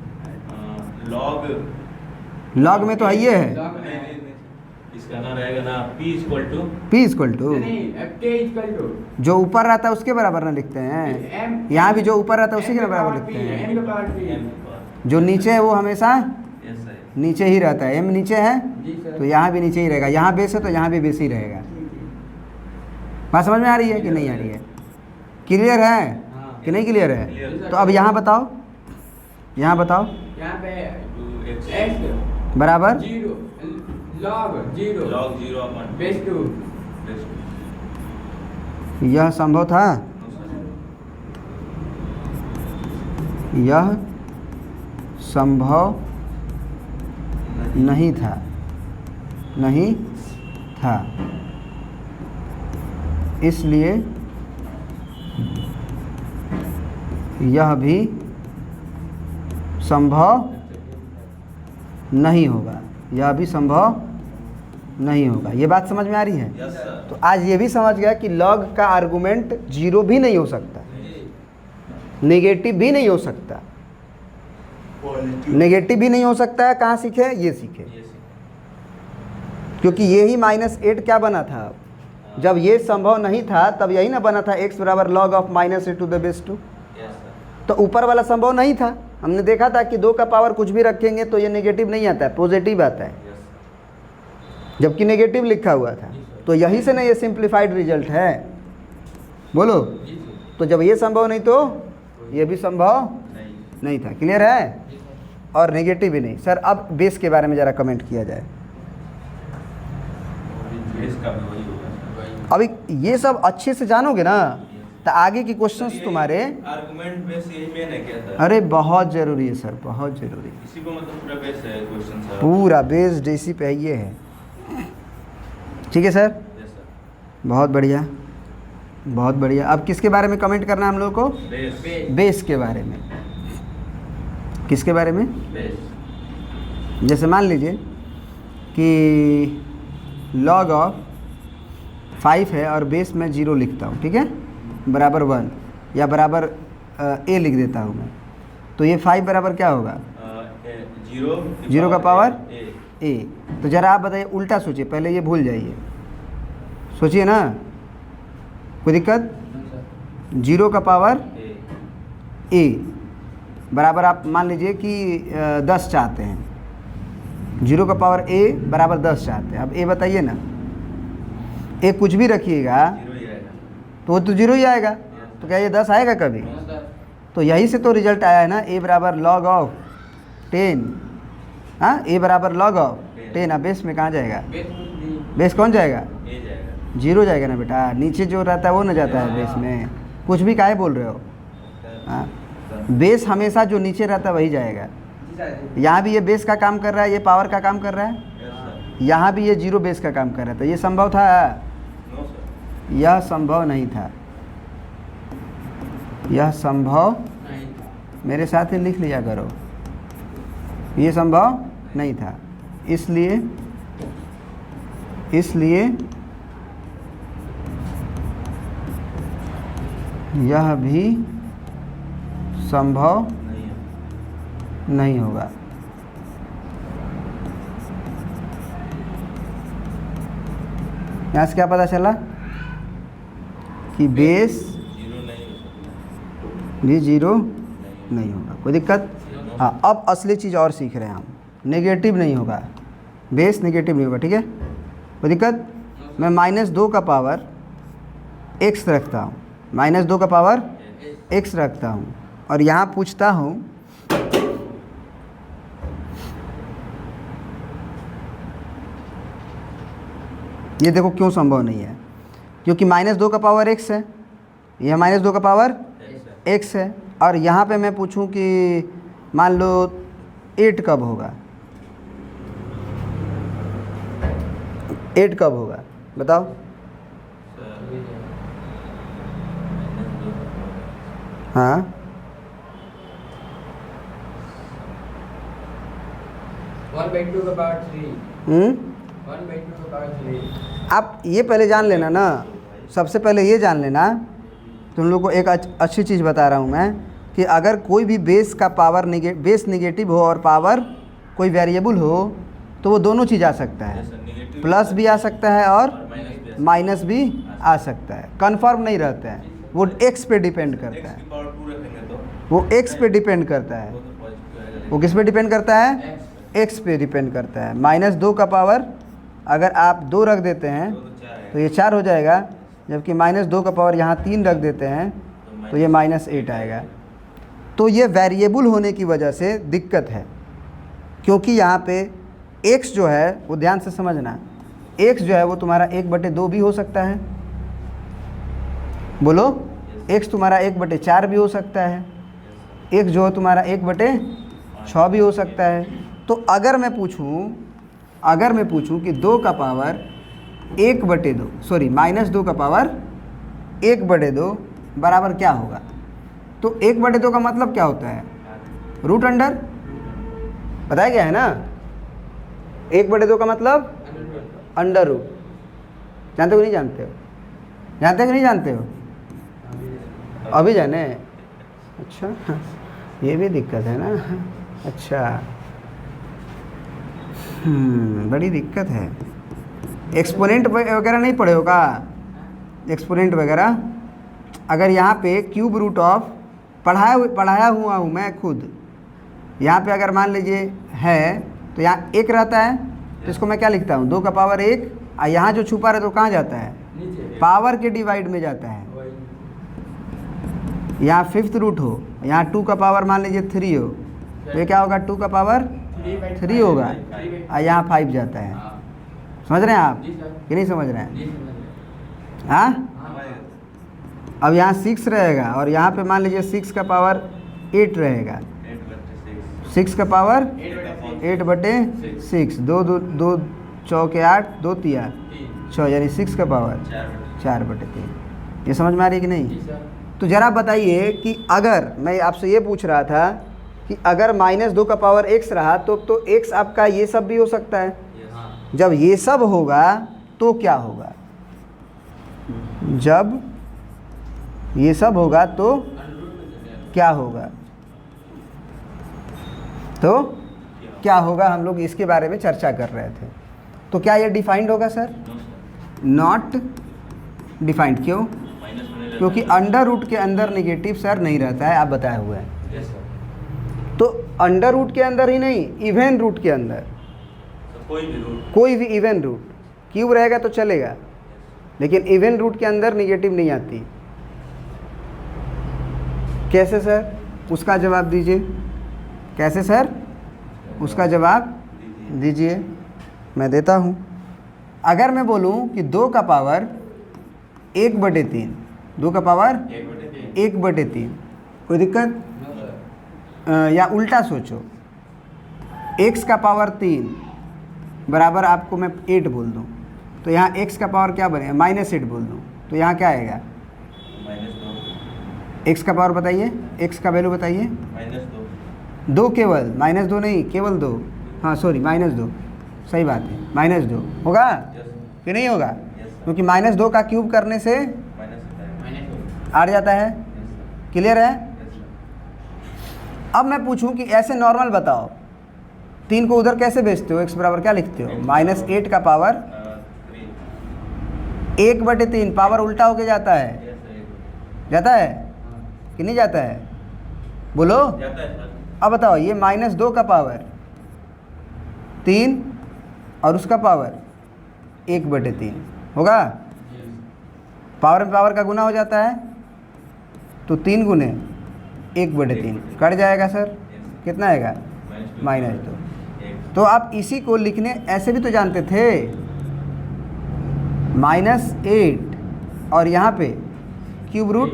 लॉग लॉग में तो है ये है लॉग में नहीं, है। नहीं, नहीं। इसका ना रहेगा ना p = p इक्वल टू नहीं, k इक्वल टू जो ऊपर रहता है उसके बराबर ना लिखते हैं। m। यहाँ भी जो ऊपर रहता है उसी के बराबर लिखते हैं। जो नीचे है वो हमेशा यस सर। नीचे ही रहता है। m नीचे है जी सर। तो यहाँ भी नीचे ही रहेगा, यहाँ बेस है तो यहाँ भी बेस ही रहेगा। बात समझ में आ रही है कि नहीं आ रही है? क्लियर है हाँ। कि नहीं क्लियर है? Clear। तो अब यहाँ बताओ, यहाँ बताओ यहाँ पे 2x x बराबर 0 लॉग 0 log 0 अपन बेस 2। बेस 2। यह संभव था? No sir. यह संभव नहीं था, नहीं था। इसलिए यह भी संभव नहीं होगा, यह भी संभव नहीं होगा। ये बात समझ में आ रही है? Yes sir. तो आज ये भी समझ गया कि लॉग का आर्गुमेंट 0 भी नहीं हो सकता, नेगेटिव भी नहीं हो सकता। नेगेटिव भी नहीं हो सकता है, कहाँ सीखे? ये सीखे। ये क्योंकि ये ही -8 क्या बना था? जब ये संभव नहीं था तब यही ना बना था x बराबर log of -8 to the base 2। Yes sir. तो ऊपर वाला संभव नहीं था। हमने देखा था कि 2 का पावर कुछ भी रखेंगे तो ये नेगेटिव नहीं आता है, पॉजिटिव आता है, यस सर। जबकि नेगेटिव लिखा हुआ था। तो यही से ना ये सिंप्लीफाइड रिजल्ट है। बोलो। जी सर। तो जब ये संभव नहीं तो ये भी संभव नहीं। नहीं था। क्लियर है? और नेगेटिव भी नहीं। सर अब बेस के बारे में ज़रा कमेंट किया जाए। बेस का भी वही होगा सर। वही। अभी ये सब अच्छे से जानोगे ना तो आगे की क्वेश्चंस तुम्हारे, आर्गुमेंट बेस यही मेन है क्या सर? अरे बहुत ज़रूरी है सर, बहुत ज़रूरी। इसी को मतलब पूरा बेस है क्वेश्चन सर। पूरा बेस्ड इसी पे ये है। ठीक है सर, यस सर। बहुत बढ़िया, बहुत बढ़िया। अब किसके बारे में कमेंट करना है हम लोग को? बेस। बेस के बारे में। किसके बारे में? बेस। जैसे मान लीजिए कि log ऑफ 5 है और बेस में 0 लिखता हूँ, ठीक है, बराबर 1 या बराबर a लिख देता हूँ मैं, तो ये 5 बराबर क्या होगा? 0 0 का पावर a ए। तो ज़रा आप बताइए, उल्टा सोचिए, पहले ये भूल जाइए, सोचिए ना, कोई दिक्कत? 0 का पावर ए बराबर आप मान लीजिए कि 10 चाहते हैं, 0 का पावर ए बराबर 10 चाहते हैं। अब ए बताइए ना, ए कुछ भी रखिएगा जीरो ही आएगा। तो वो तो 0 ही आएगा। तो क्या ये 10 आएगा कभी? तो यही से तो रिजल्ट आया है ना, ए बराबर log ऑफ 10। हाँ, ए बराबर log ऑफ 10। अब बेस में कहाँ जाएगा? बेस कौन जाएगा? ए जाएगा। 0 जाएगा ना बेटा, नीचे जो रहता है वो ना जाता है बेस में। कुछ भी काहे बोल रहे हो? हाँ, बेस हमेशा जो नीचे रहता है वही जाएगा। यहाँ भी ये बेस का काम कर रहा है, ये पावर का काम कर रहा है, यस सर। यहाँ भी ये 0 बेस का काम कर रहा था। ये संभव था? No sir. यह संभव नहीं था, यह संभव, मेरे साथ ही लिख लिया करो, ये संभव नहीं था। इसलिए यह भी संभव नहीं है। नहीं होगा। यहाँ से क्या पता चला कि बेस जीरो नहीं हो सकता। भी 0 नहीं होगा। कोई दिक्कत? हाँ, अब असली चीज़ और सीख रहे हैं हम, नेगेटिव नहीं होगा, बेस नेगेटिव नहीं होगा। ठीक है, कोई दिक्कत? मैं -2 का पावर x रखता हूँ, -2 का पावर x रखता हूँ, और यहाँ पूछता हूँ ये देखो क्यों संभव नहीं है, क्योंकि -2 का पावर x है, यह -2 का पावर x है। और यहाँ पे मैं पूछूं कि मान लो 8 कब होगा, 8 कब होगा बताओ? हाँ, 1/2 का पावर 3। 1/2 का पावर 3। आप ये पहले जान लेना ना, सबसे पहले ये जान लेना, तुम लोग को एक अच्छी चीज़ बता रहा हूँ मैं, कि अगर कोई भी बेस का पावर बेस निगेटिव हो और पावर कोई वेरिएबल हो तो वो दोनों चीज़ आ सकता है, प्लस भी आ सकता है और माइनस भी आ सकता है, कन्फर्म नहीं रहता है, वो x पे डिपेंड करता है, की पावर 2 रखेंगे तो वो x पे डिपेंड करता है। वो तो पॉजिटिव आएगा। वो किस पे डिपेंड करता है? x पे डिपेंड करता है। -2 का पावर अगर आप 2 रख देते हैं तो 4 आएगा। तो ये 4 हो जाएगा, जबकि -2 का पावर यहाँ 3 रख देते हैं तो ये -8 आएगा। तो ये वेरिएबल होने की वजह से दिक्कत है, क्योंकि यहाँ पे x जो है वो ध्यान से समझना, x जो है वो तुम्हारा 1/2 भी हो सकता है, बोलो, x तुम्हारा 1/4 भी हो सकता है, x जो है तुम्हारा 1/6 भी हो सकता है। तो अगर मैं पूछूं कि 2 का पावर 1/2 सॉरी -2 का पावर 1/2 बराबर क्या होगा, तो 1/2 का मतलब क्या होता है? रूट अंडर, बताया गया है ना, 1/2 का मतलब अंडर रूट। जानते हो नहीं जानते हो? जानते हो कि नहीं जानते हो? अभी जाने? अच्छा, ये भी दिक्कत है ना। अच्छा, बड़ी दिक्कत है। एक्सपोनेंट वगैरह नहीं पढ़े हो का? एक्सपोनेंट वगैरह अगर यहाँ पे क्यूब रूट ऑफ पढ़ाया हुआ हूँ मैं खुद, यहाँ पे अगर मान लीजिए है तो यहाँ 1 रहता है, तो इसको मैं क्या लिखता हूँ? 2 का पावर 1, और यहाँ जो छुपा रहे तो कहाँ जाता है? नीचे पावर के डिवाइड में जाता है। वही। यहाँ 5th रूट हो, यहाँ 2 का पावर मान लीजिए 3 हो, तो ये क्या होगा? 2 का पावर 3 होगा, और यहाँ 5 जाता है। हाँ। समझ रहे हैं आप जी सर। कि नहीं समझ रहे हैं? जी समझ रहे। हाँ, हमारे अब यहाँ 6 रहेगा, और यहाँ पे मान लीजिए 6 का पावर 8 रहेगा, 8/6 6 का पावर 8/6 8/6, 2 चौके 8, 2 तिया 6, यानी 6 का पावर 4/3। ये समझ में आ रही है कि जी नहीं? सर। तो ज़रा बताइए कि अगर मैं आपसे ये पूछ रहा था कि अगर -2 का पावर x रहा तो x आपका ये सब भी हो सकता है। हाँ। जब ये सब होगा तो क्या होगा? जब ये सब होगा तो क्या होगा? तो क्या होगा, हम लोग इसके बारे में चर्चा कर रहे थे। तो क्या ये डिफाइंड होगा sir? No sir, not defined. क्यों? माइनस में नहीं रहता क्योंकि है। अंडर रूट के अंदर नेगेटिव सर नहीं रहता है, आप बताए हुए हैं। Yes sir. तो अंडर रूट के अंदर ही नहीं, इवन रूट के अंदर, सर कोई भी रूट। कोई भी इवन रूट, क्यूब रहेगा तो चलेगा, लेकिन इवन रूट के अंदर नेगेटिव नहीं आती। कैसे सर? उसका जवाब दीजिए। कैसे सर? उसका जवाब दीजिए, मैं देता हूँ। अगर मैं बोलूँ कि 2 का पावर 1/3, 2 का पावर 1/3, कोई दिक्कत? No sir. या उल्टा सोचो, x का पावर 3 बराबर आपको मैं 8 बोल दूँ, तो यहाँ x का पावर क्या बनेगा? -8 बोल दूँ, तो यहाँ क्या आएगा? -2। x का पावर बताइए, x का वैल्यू बताइए। -2। 2 केवल, -2 नहीं, केवल 2। हाँ सॉरी, -2, सही बात है, -2 होगा यस कि नहीं होगा? Yes sir. क्योंकि -2 का क्यूब करने से माइनस होता है। माइनस आ जाता है। Yes sir. क्लियर है? Yes sir. अब मैं पूछूं कि ऐसे नॉर्मल बताओ, 3 को उधर कैसे भेजते हो? x बराबर क्या लिखते हो? -8 का पावर 3। 1/3, पावर उल्टा होके जाता है। Yes sir. जाता है हाँ। कि नहीं जाता है? बोलो। जाता है सर। अब बताओ, ये -2 का पावर 3 और उसका पावर 1/3 होगा। पावर में पावर का गुना हो जाता है, तो 3 गुने 1/3 कट जाएगा सर। कितना आएगा? -2। तो आप इसी को लिखने ऐसे भी तो जानते थे, -8 और यहाँ पे क्यूब रूट,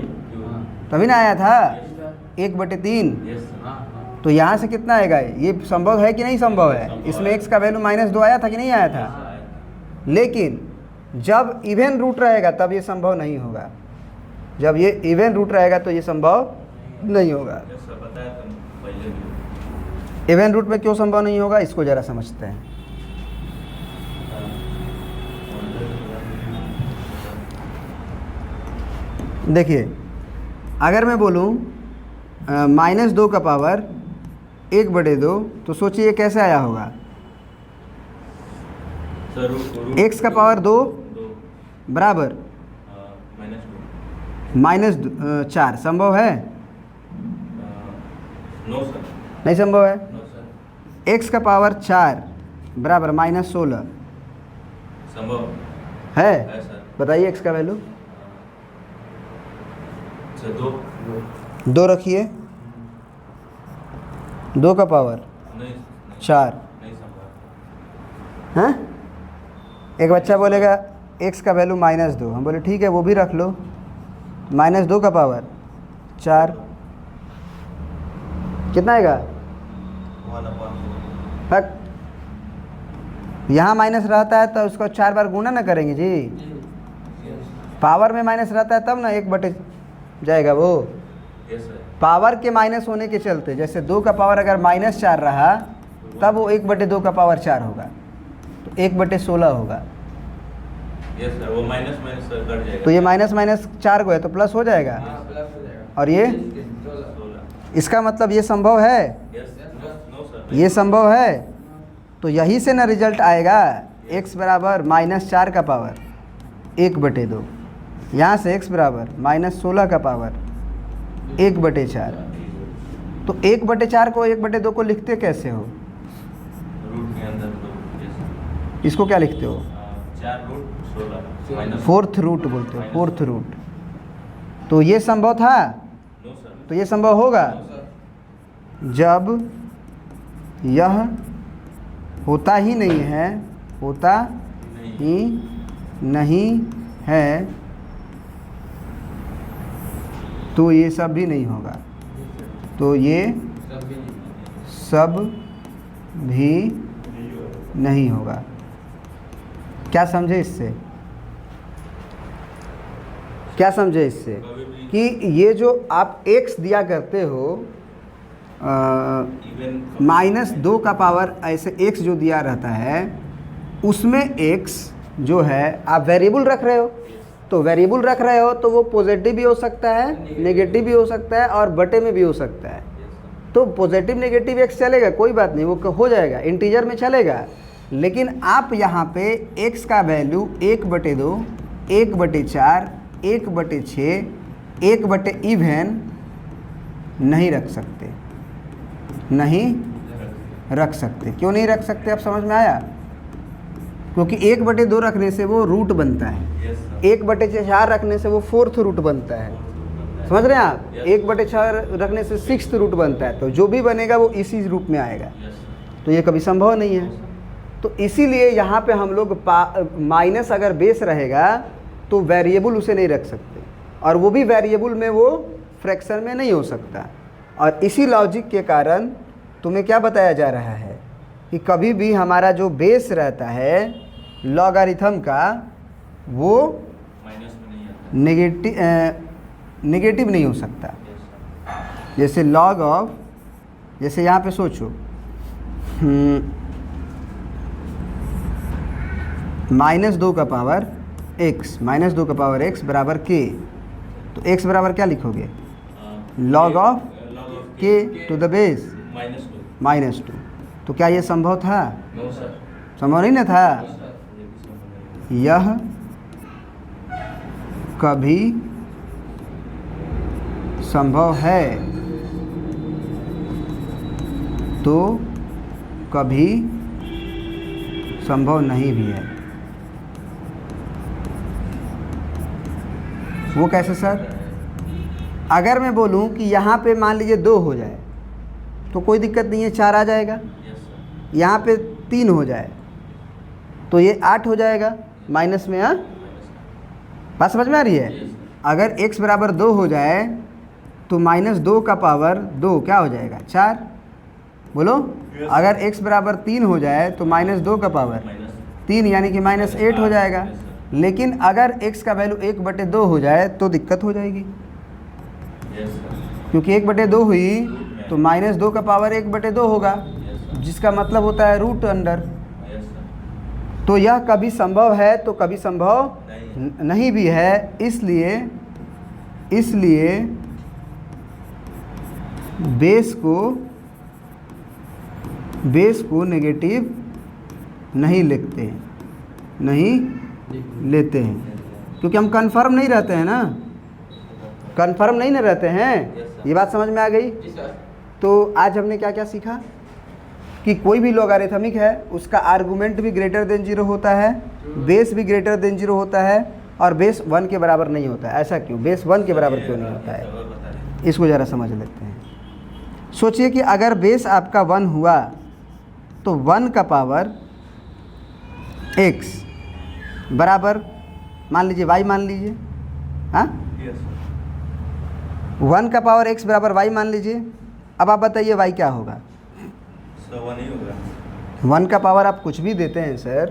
तभी ना आया था 1/3। Yes sir. हाँ हाँ। तो यहाँ से कितना आएगा? ये संभव है कि नहीं संभव है? इसमें x का वैल्यू -2 आया था कि नहीं आया था? लेकिन जब इवन रूट रहेगा तब ये संभव नहीं होगा। जब ये इवन रूट रहेगा तो ये संभव नहीं होगा। यस सर, बताया था पहले भी। इवन रूट में क्यों संभव नहीं होगा, इसको ज़रा समझते हैं। देखिए, अगर मैं बोलूँ -2 का पावर 1/2, तो सोचिए कैसे आया होगा? सर रूट x का पावर 2 2 बराबर -4 संभव है? No sir. नहीं संभव है। No sir. x का पावर 4 बराबर -16 संभव है? है सर। बताइए x का वैल्यू। सर 2। 2 रखिए, 2 का पावर नहीं 4 नहीं संभव। हैं? एक बच्चा बोलेगा x का वैल्यू -2, हम बोले ठीक है वो भी रख लो। -2 का पावर 4 कितना आएगा? 1/4। हक, यहाँ माइनस रहता है तो उसको 4 बार गुना ना करेंगे जी। पावर में माइनस रहता है तब ना 1/, जाएगा वो। Yes sir. पावर के माइनस होने के चलते, जैसे 2 का पावर अगर -4 रहा तब वो 1/2 का पावर 4 होगा, तो 1/16 होगा। यस सर, वो माइनस सर कट जाएगा। तो ये -4 को है तो प्लस हो जाएगा। हाँ, प्लस हो जाएगा। और ये 16। इसका मतलब ये संभव है, यस नो सर। ये संभव है। तो यही से ना रिजल्ट आएगा x बराबर -4 का पावर 1/2, यहाँ से x बराबर -16 का पावर 1/4। तो 1/4 को 1/2 को लिखते कैसे हो? रूट के अंदर 2। यस इसको क्या लिखते हो? 4 रूट 16 माइनस 4th रूट बोलते हो, 4th रूट। तो ये संभव था, नो सर। तो ये संभव होगा नो सर। जब यह होता ही नहीं है, होता ही नहीं है, तो ये सब भी नहीं होगा। तो ये सब भी नहीं होगा। क्या समझे इससे? क्या समझे इससे? कभी भी कि ये जो आप x दिया करते हो, इवन -2 का पावर ऐसे x जो दिया रहता है, उसमें x जो है आप वेरिएबल रख रहे हो, तो वेरिएबल रख रहे हो तो वो पॉजिटिव भी हो सकता है, नेगेटिव भी हो सकता है और बटे में भी हो सकता है। तो पॉजिटिव नेगेटिव एक्स चलेगा, कोई बात नहीं, वो हो जाएगा, इंटीजर में चलेगा। लेकिन आप यहाँ पे एक्स का वैल्यू 1/2, 1/4, 1/6, 1/इवन नहीं रख सकते, नहीं रख सकते। क्यों नहीं रख सकते, आप समझ में आया? क्योंकि 1/2 रखने से वो रूट बनता है, 1/4 रखने से वो 4th रूट बनता है, समझ रहे हैं आप? 1/6 रखने से 6th रूट बनता है। तो जो भी बनेगा वो इसी रूप में आएगा, तो ये कभी संभव नहीं है। तो इसीलिए यहाँ पे हम लोग माइनस अगर बेस रहेगा तो वेरिएबल उसे नहीं रख सकते, और वो भी वेरिएबल में वो फ्रैक्शन में नहीं हो सकता। और इसी लॉजिक के कारण तुम्हें क्या बताया जा रहा है कि कभी भी हमारा जो बेस रहता है लॉगरिथम का वो माइनस में नहीं आता। नेगेटिव नहीं हो सकता। जैसे लॉग ऑफ, जैसे यहाँ पे सोचो -2 का पावर x, -2 का पावर x बराबर k। तो x बराबर क्या लिखोगे? Log of k to the base -2। तो क्या ये संभव था? No sir. संभव नहीं ना था। यह कभी संभव है तो कभी संभव नहीं भी है। वो कैसे सर? अगर मैं बोलूं कि यहाँ पे मान लीजिए 2 हो जाए तो कोई दिक्कत नहीं है, 4 आ जाएगा। यहाँ पे 3 हो जाए तो ये 8 हो जाएगा माइनस में। हाँ, बात समझ में आ रही है? अगर x बराबर 2 हो जाए तो -2 का पावर 2 क्या हो जाएगा? 4। बोलो। अगर x बराबर 3 हो जाए तो -2 का पावर 3 यानी कि -8 हो जाएगा। लेकिन अगर x का वैल्यू 1/2 हो जाए तो दिक्कत हो जाएगी, क्योंकि 1/2 हुई तो -2 का पावर 1/2 होगा, जिसका मतलब होता है रूट अंडर। तो यह कभी संभव है तो कभी संभव नहीं भी है। इसलिए बेस को नेगेटिव नहीं लेते हैं, क्योंकि हम कंफर्म नहीं रहते हैं ना, कंफर्म नहीं ना रहते हैं। ये बात समझ में आ गई? तो आज हमने क्या क्या सीखा कि कोई भी लॉगरिथमिक है उसका आर्गुमेंट भी ग्रेटर देन 0 होता है, बेस भी ग्रेटर देन 0 होता है, और बेस 1 के बराबर नहीं होता है। ऐसा क्यों? बेस 1 के बराबर क्यों नहीं होता है, इसको ज़रा समझ लेते हैं। सोचिए कि अगर बेस आपका 1 हुआ तो 1 का पावर x बराबर मान लीजिए y मान लीजिए। हाँ, 1 का पावर x बराबर y मान लीजिए। अब आप बताइए y क्या होगा? 1 का पावर आप कुछ भी देते हैं सर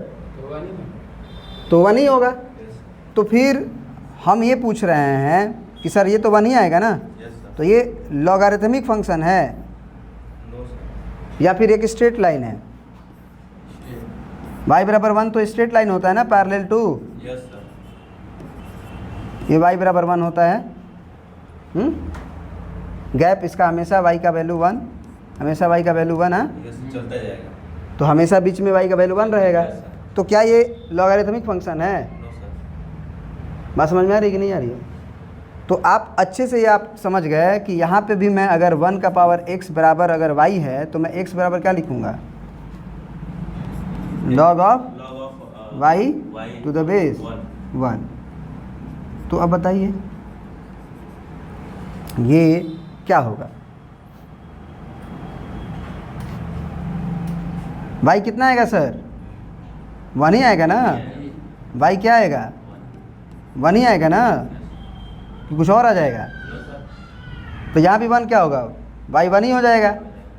तो 1 ही होगा। तो फिर हम ये पूछ रहे हैं कि सर ये तो 1 ही आएगा ना, तो ये लॉगरिथमिक फंक्शन है या फिर एक स्ट्रेट लाइन है? y बराबर 1 तो स्ट्रेट लाइन होता है ना, पैरेलल टू। ये y बराबर 1 होता है। गैप इसका हमेशा y का वैल्यू 1, हमेशा y का वैल्यू 1 है, चलता जाएगा। तो हमेशा बीच में y का वैल्यू 1 रहेगा। तो क्या ये लॉगरिथमिक फंक्शन है? बात समझ में आ रही कि नहीं आ रही है? तो आप अच्छे से ये आप समझ गए कि यहाँ पे भी मैं अगर 1 का पावर x बराबर अगर y है तो मैं x बराबर क्या लिखूँगा? Log of y to the base 1। तो अब बताइए ये क्या होगा? y कितना आएगा सर? 1 ही आएगा ना। y क्या आएगा? 1 ही आएगा ना, कि कुछ और आ जाएगा? तो यहाँ भी 1 क्या होगा? y 1 ही हो जाएगा।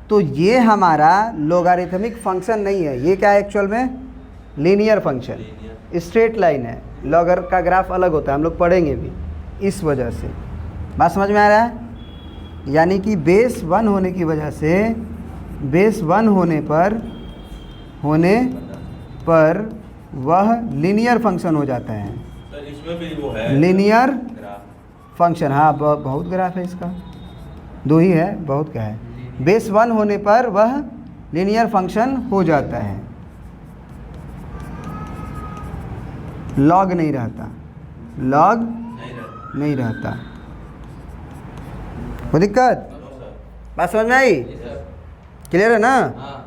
तो ये हमारा लोगारिथमिक फंक्शन नहीं है, ये क्या है एक्चुअल में? लीनियर फंक्शन, स्ट्रेट लाइन है। लॉगर का ग्राफ अलग होता है, हम लोग पढ़ेंगे भी इस वजह से। बात समझ में आ रहा है? यानी कि बेस 1 होने की वजह से, बेस 1 होने पर वह लीनियर फंक्शन हो जाता है। सर इसमें भी वो है लीनियर फंक्शन। हाँ, बहुत ग्राफ है इसका, 2 ही है, बहुत क्या है? बेस 1 होने पर वह लीनियर फंक्शन हो जाता है, लॉग नहीं रहता, लॉग नहीं रहता। कोई दिक्कत? बात समझ में आई? जी सर। क्लियर है ना? हाँ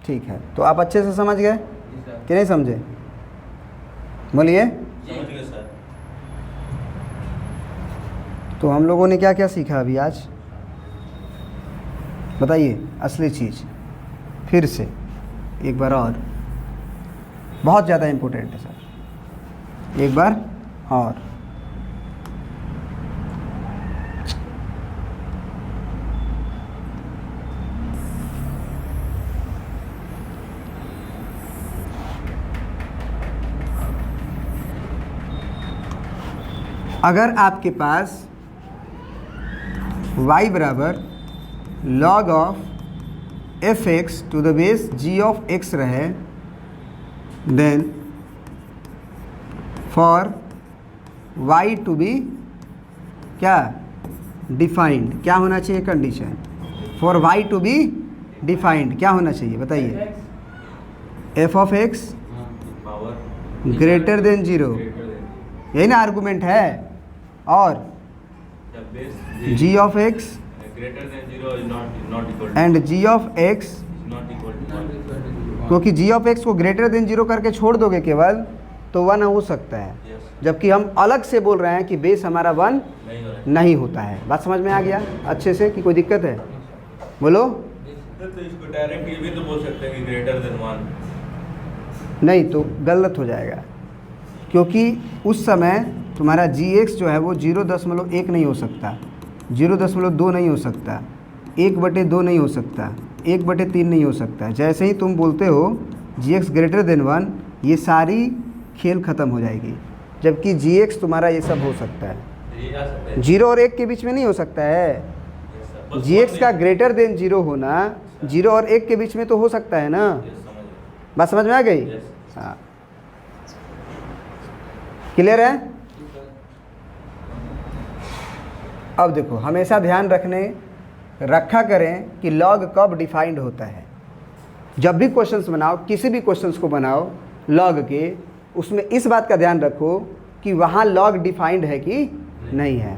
ठीक है, तो आप अच्छे से समझ गए जी सर। कि नहीं समझे? बोलिए। समझ गए सर। तो हम लोगों ने क्या क्या सीखा अभी आज, बताइए असली चीज़ फिर से एक बार और, बहुत ज़्यादा इम्पोर्टेंट है सर, एक बार और। अगर आपके पास y बराबर log of f x to the base g of x रहे, then for y to be क्या डिफाइंड, क्या होना चाहिए condition? For y to be defined क्या होना चाहिए बताइए? f of x power greater than 0, यही ना आर्गूमेंट है। और जब base g of x greater than 0 is not equal and g of x, not equal to 1। क्योंकि g ऑफ x को ग्रेटर देन 0 करके छोड़ दोगे केवल तो 1 हो सकता है, यस जबकि हम अलग से बोल रहे हैं कि बेस हमारा 1 नहीं हो रहा है। नहीं होता है। बात समझ में आ गया अच्छे से कि कोई दिक्कत है? बोलो। तो इसको डायरेक्ट ये भी तो बोल सकते हैं कि ग्रेटर देन 1। नहीं तो गलत हो जाएगा, क्योंकि उस समय तुम्हारा gx जो है वो 0.1 नहीं हो सकता, 0.2 नहीं हो सकता, 1/2 नहीं हो सकता, 1/3 नहीं हो सकता। जैसे ही तुम बोलते हो gx ग्रेटर देन 1, ये सारी खेल ख़त्म हो जाएगी, जबकि gx तुम्हारा ये सब हो सकता है। ये आ सकता है 0 और 1 के बीच में नहीं हो सकता है। Yes sir. बस gx का ग्रेटर देन 0 होना 0 और 1 के बीच में तो हो सकता है ना। यस समझ गए। बात समझ में आ गई? यस हाँ, क्लियर है? अब देखो, हमेशा ध्यान रखा करें कि लॉग कब डिफाइंड होता है। जब भी क्वेश्चंस बनाओ, किसी भी क्वेश्चंस को बनाओ लॉग के, उसमें इस बात का ध्यान रखो कि वहाँ लॉग डिफाइंड है कि नहीं है।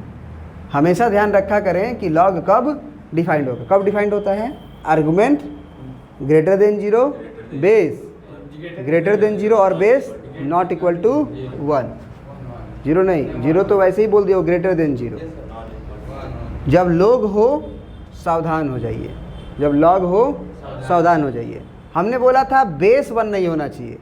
हमेशा ध्यान रखा करें कि लॉग कब डिफाइंड होगा। कब डिफाइंड होता है? Argument greater than 0, base greater than 0 और बेस नॉट इक्वल टू 1। 0 नहीं, 0 तो वैसे ही बोल दिया ग्रेटर देन 0। जब लॉग हो सावधान हो जाइए, जब लॉग हो सावधान हो जाइए। हमने बोला था बेस 1 नहीं होना चाहिए।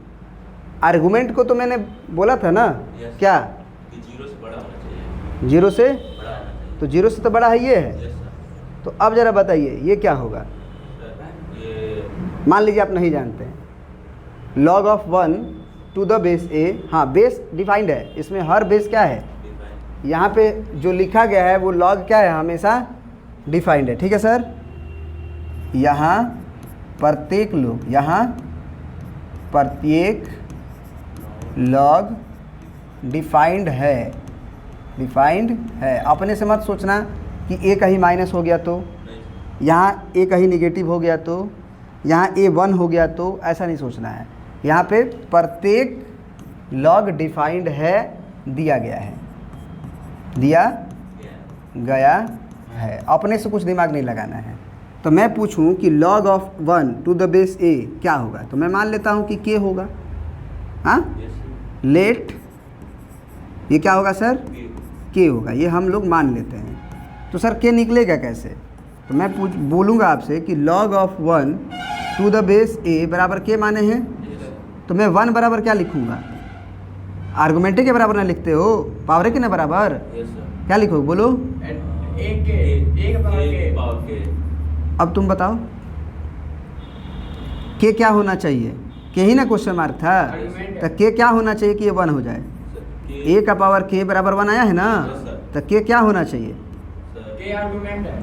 आर्गुमेंट को तो मैंने बोला था ना, यस क्या कि 0 से बड़ा होना चाहिए। 0 से? बड़ा होना चाहिए। तो 0 से तो बड़ा है ये है। Yes sir. तो अब ज़रा बताइए ये क्या होगा। सर ये मान लीजिए आप नहीं जानते हैं, log of 1 to the base a, हाँ बेस डिफाइंड है, इसमें हर बेस क्या है, डिफाइन यहाँ पे जो लिखा गया है वो log क्या है, हमेशा डिफाइंड है। ठीक है सर? यहाँ प्रत्येक लोग, यहाँ प्रत्येक log डिफाइंड है, डिफाइंड है। अपने से मत सोचना कि a कहीं माइनस हो गया तो, नहीं यहाँ a कहीं निगेटिव हो गया तो, यहाँ a 1 हो गया तो, ऐसा नहीं सोचना है। यहाँ पे प्रत्येक log डिफाइंड है, दिया गया है, दिया गया है। अपने से कुछ दिमाग नहीं लगाना है। तो मैं पूछूं कि log of 1 to the base a क्या होगा, तो मैं मान लेता हूँ कि k होगा। हाँ, यस लेट ये क्या होगा सर, कि k होगा, ये हम लोग मान लेते हैं। तो सर k निकलेगा कैसे? तो मैं बोलूँगा आपसे कि log of 1 to the base a बराबर k माने हैं, तो मैं 1 बराबर क्या लिखूँगा, आर्गुमेंटे के बराबर ना लिखते हो, पावर के ना बराबर यस सर। क्या लिखो बोलो। एक पावर के अब तुम बताओ के क्या होना चाहिए, के ही ना क्वेश्चन मार्क था, Argument। तो के क्या होना चाहिए कि ये 1 हो जाए। सर a का पावर के बराबर 1 आया है ना, Yes, sir। तो के क्या होना चाहिए। सर के आर्गुमेंट है।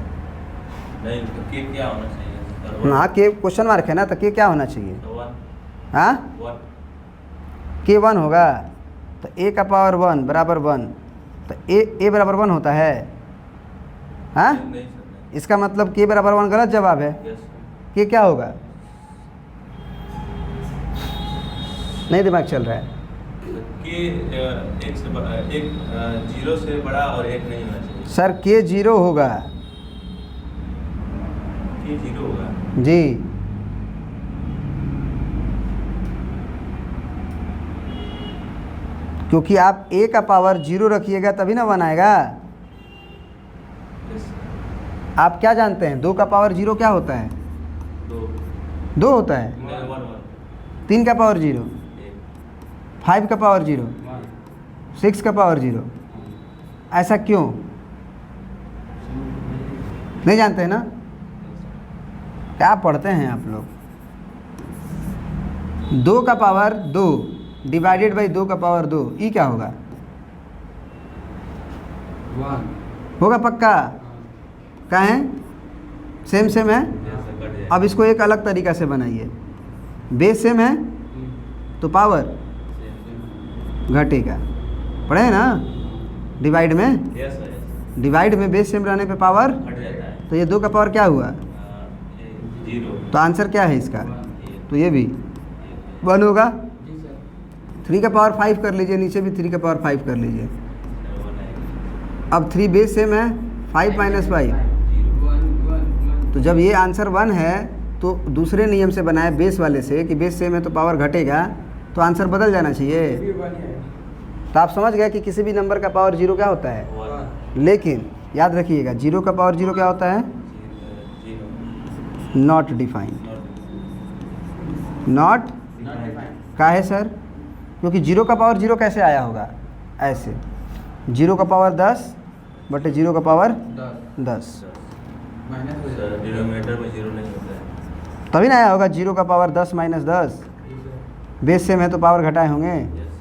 नहीं तो के क्या होना चाहिए सर? हाँ के क्वेश्चन मार्क है ना, तो के क्या होना चाहिए। तो 1 हाँ 1 के 1 होगा, तो a का पावर 1 बराबर 1, तो a बराबर 1 होता है। हाँ नहीं सर इसका मतलब के बराबर 1 गलत जवाब है। यस के क्या होगा? नहीं दिमाग चल रहा है। के एक से बड़ा, एक 0 से बड़ा और एक नहीं होना चाहिए। सर के 0 होगा के 0 होगा। जी। क्योंकि आप a का पावर 0 रखिएगा तभी ना 1 आएगा। यस आप क्या जानते हैं 2 का पावर 0 क्या होता है? 2 होता है। 3 का पावर 0, 5 का पावर 0, 6 का पावर 0। ऐसा क्यों? नहीं जानते हैं ना? क्या पढ़ते हैं आप लोग? 2 का पावर 2 डिवाइडेड बाई 2 का पावर 2, ई क्या होगा? 1 होगा पक्का? कहाँ है? सेम सेम है। अब इसको एक अलग तरीक़ा से बनाइए। बेस सेम है तो पावर घटेगा। पढ़े हैं ना डिवाइड में? यस डिवाइड में बेस सेम रहने पे पावर, हट जाता है। तो ये 2 का पावर क्या हुआ? 0 तो आंसर क्या है इसका? तो ये भी 1 होगा। जी सर। 3 का पावर 5 कर लीजिए, नीचे भी 3 का पावर 5 कर लीजिए। अब 3 बेस सेम है, 5 माइनस 5। 1 तो जब ये आंसर 1 है तो दूसरे नियम से बनाए बेस वाले से कि बेस सेम है तो पावर घटेगा, तो आंसर बदल जाना चाहिए। भी 1 है। तो आप समझ गए कि किसी भी नंबर का पावर 0 क्या होता है। लेकिन याद रखिएगा 0 का पावर 0 क्या होता है? Not defined. नॉट का है सर? क्योंकि 0 का पावर 0 कैसे आया होगा? ऐसे 0 का पावर 10 बटे 0 का पावर 10, माइनस हो सर डिनोमिनेटर में 0 नहीं होता है। तभी ना आया होगा 0 का पावर 10 माइनस 10। जी सर। बेस सेम है तो पावर घटाए होंगे। यस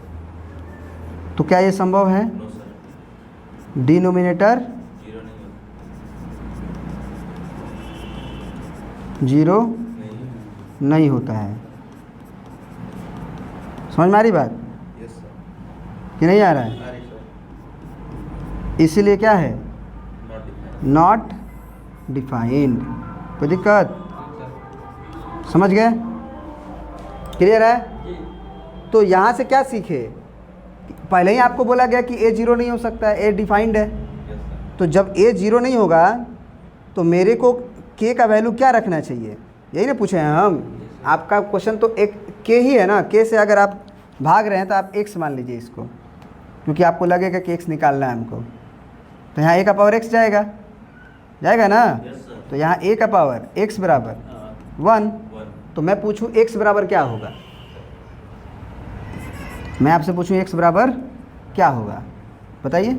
तो क्या ये संभव है? नो सर डिनोमिनेटर 0 नहीं होता 0 नहीं। नहीं होता है। समझ में आ रही बात यस सर कि नहीं आ रहा है? सर इसीलिए क्या है? Not defined. Not defined. कोई दिक्कत? सर। समझ गए? क्लियर है? जी। तो यहाँ से क्या सीखे? पहले ही आपको बोला गया कि a 0 नहीं हो सकता है, a डिफाइंड है। यस सर तो जब a 0 नहीं होगा तो मेरे को k का वैल्यू क्या रखना चाहिए, यही ना पूछे हैं हम। आपका क्वेश्चन तो एक k ही है ना। k से अगर आप भाग रहे हैं तो आप x मान लीजिए इसको, क्योंकि आपको लगेगा कि x निकालना है हमको। तो यहाँ a का पावर x जाएगा ना। यस सर तो यहाँ a का पावर x बराबर 1। 1 तो मैं पूछूं x बराबर क्या होगा? मैं आपसे पूछूं x बराबर क्या होगा, बताइए। 0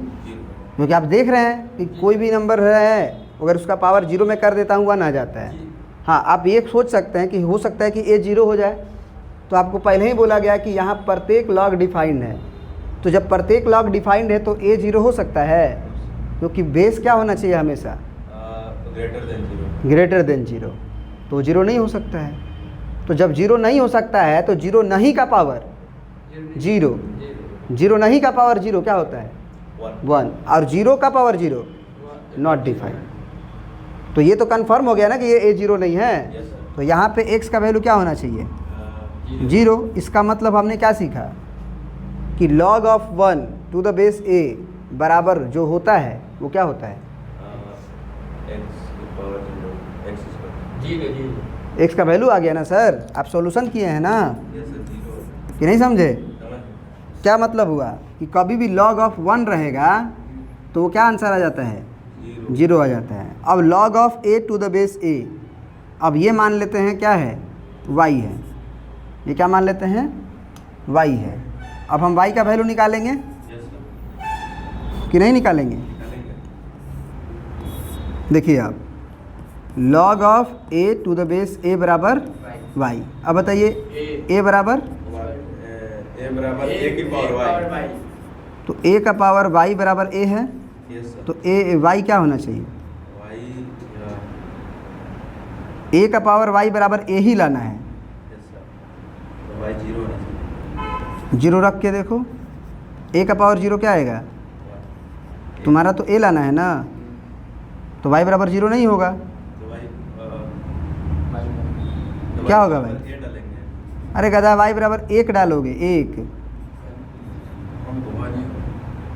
क्योंकि आप देख रहे हैं कि कोई भी नंबर है अगर उसका पावर 0 में कर देता हूँ 1 आ जाता है। हाँ, आप ये सोच सकते हैं कि हो सकता है कि a 0 हो जाए। तो आपको पहले ही बोला गया कि यहाँ प्रत्येक लॉग डिफाइंड है। तो जब प्रत्येक लॉग डिफाइंड है तो a 0 हो सकता है, क्योंकि बेस क्या होना चाहिए हमेशा? Greater than 0। 0। तो 0 नहीं हो सकता है। तो जब 0 नहीं हो सकता है तो 0 नहीं का पावर 0, 0 नहीं का पावर 0 क्या होता है? 1। और 0 का पावर 0 नॉट डिफाइंड। तो ये तो कंफर्म हो गया ना कि ये a 0 नहीं है। यस सर तो यहाँ पे x का वैल्यू क्या होना चाहिए? 0। इसका मतलब हमने क्या सीखा कि log of 1 to the base a बराबर जो होता है वो क्या होता है? x का वैल्यू आ गया ना सर। आप सॉल्यूशन किए हैं ना कि नहीं समझे? क्या मतलब हुआ कि कभी भी log ऑफ 1 रहेगा तो वो क्या आंसर आ जाता है? 0 आ जाता है। अब log of a to the base a, अब ये मान लेते हैं क्या है? y है। ये क्या मान लेते हैं? y है। अब हम y का वैल्यू निकालेंगे कि नहीं निकालेंगे? देखिए आप log of a to the base a बराबर y। अब बताइए a बराबर, a बराबर a की पावर y। तो a का पावर y बराबर a है। यस सर तो y क्या होना चाहिए? y a का पावर y बराबर a ही लाना है। यस सर तो y 0 होना चाहिए। 0 रख के देखो, a का पावर 0 क्या आएगा? तुम्हारा तो a लाना है ना। तो y बराबर 0 नहीं होगा। तो भाई क्या होगा भाई? ये डालेंगे। अरे गधा, y बराबर 1 डालोगे, 1।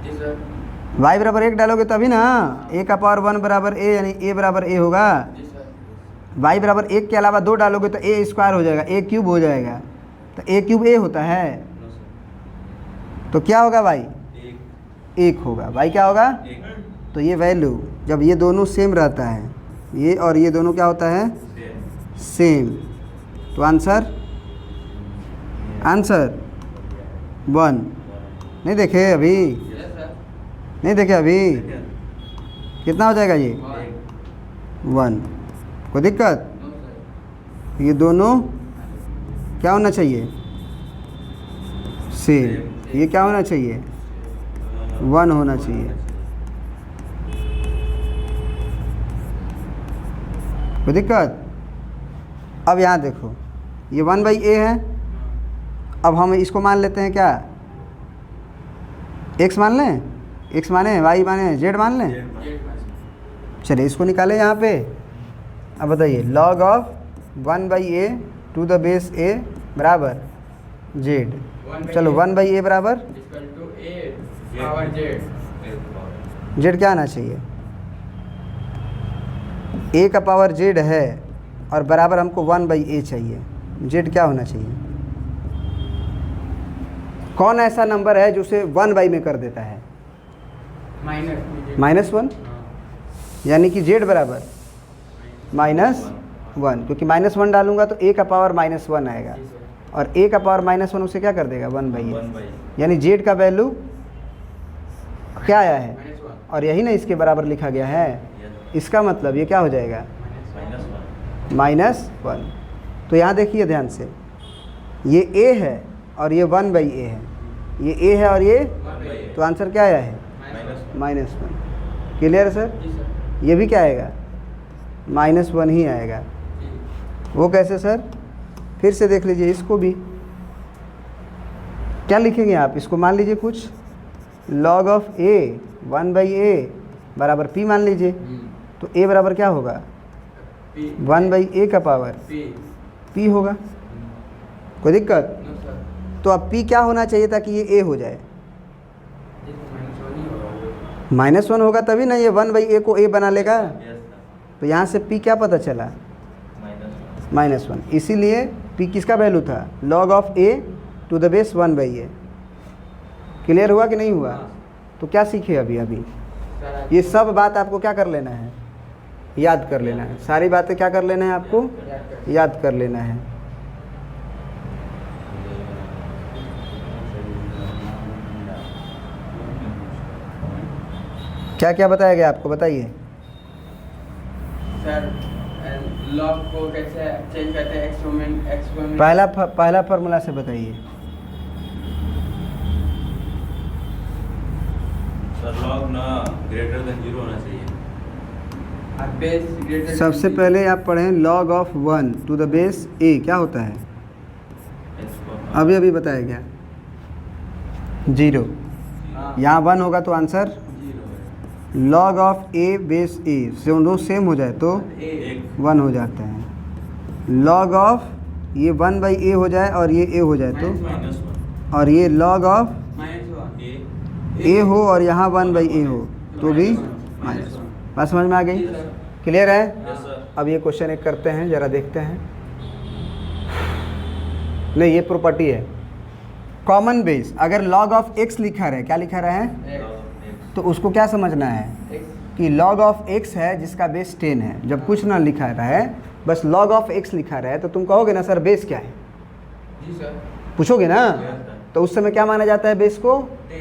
जी सर। y बराबर 1 डालोगे तभी ना a का पावर 1 बराबर a, यानी a बराबर a होगा। जी सर। y बराबर 1 के अलावा 2 डालोगे तो a स्क्वायर हो जाएगा, a क्यूब हो जाएगा। तो a क्यूब a होता है, नो सर, तो क्या होगा भाई? एक 1 होगा। भाई क्या होगा? एक तो ये वैल्यू जब ये दोनों सेम रहता है, ये और ये दोनों क्या होता है? सेम। सेम। तो आंसर 1 नहीं देखे अभी? Yes sir. नहीं देखे अभी? कितना हो जाएगा ये? 1। कोई दिक्कत? No sir. ये दोनों क्या होना चाहिए? सेम। ये क्या होना चाहिए? 1 होना चाहिए। कोई दिक्कत? अब यहाँ देखो, ये 1/a है। अब हम इसको मान लेते हैं क्या? x मान लें? x माने, y माने, z मान लें? चलिए इसको निकालें यहाँ पे। अब बताइए, log of 1/a to the base a बराबर z। चलो 1/a बराबर equal to a power z. z क्या आना चाहिए? a का पावर z है और बराबर हमको 1/a चाहिए। z क्या होना चाहिए? कौन ऐसा नंबर है जो उसे 1/, में कर देता है? -1, यानी कि z बराबर -1, क्योंकि -1 डालूंगा तो a का पावर -1 आएगा और a का पावर -1 उसे क्या कर देगा? 1/a। यानी z का वैल्यू क्या आया है? और यही ना इसके बराबर लिखा गया है। इसका मतलब ये क्या हो जाएगा? -1। तो यहाँ देखिए ध्यान से, ये a है और ये 1/a है। ये a है और ये, तो आंसर क्या आया है? -1। क्लियर है सर? जी सर। ये भी क्या आएगा? -1 ही आएगा। वो कैसे सर? फिर से देख लीजिए इसको भी। क्या लिखेंगे आप? इसको मान लीजिए कुछ, log ऑफ a 1/a बराबर p मान लीजिए। तो a बराबर क्या होगा? 1/a का पावर p होगा। कोई दिक्कत? No sir. तो अब p क्या होना चाहिए ताकि ये a हो जाए? -1 होगा तभी ना ये 1/a को a बना लेगा। तो यहाँ से p क्या पता चला? -1। इसीलिए p किसका वैल्यू था? log of a to the base 1/a। Clear हुआ कि नहीं हुआ? तो क्या सीखे अभी? ये सब बात आपको क्या कर लेना है? याद कर लेना है। सारी बातें क्या कर लेना है आपको? याद कर लेना है। क्या क्या बताया गया आपको? बताइए। सर लॉग को कैसे चेंज करते हैं? एक्सपोनेंट पहला फार्मूला से बताइए। सर लॉग ना ग्रेटर देन 0 होना चाहिए। Base greater. सबसे पहले आप पढ़ें log of 1 to the base a क्या होता है? अभी बताया गया 0। यहाँ 1 होगा तो answer log of a base a, दोनों सेम हो जाए तो 1 हो जाता है। log ऑफ ये 1/a हो जाए और ये a हो जाए तो, और ये log ऑफ a हो और यहाँ 1/a हो तो भी -1। बात समझ में आ गई? क्लियर है? अब ये क्वेश्चन एक करते हैं, ज़रा देखते हैं। नहीं, ये प्रॉपर्टी है कॉमन बेस। अगर log ऑफ x लिखा रहे, क्या लिखा रहा है? तो उसको क्या समझना है कि log ऑफ x है जिसका बेस 10 है। जब कुछ ना लिखा रहा है, बस log ऑफ x लिखा रहा है, तो तुम कहोगे ना सर बेस क्या है? जी सर। पूछोगे ना? तो उस समय क्या माना जाता है बेस को?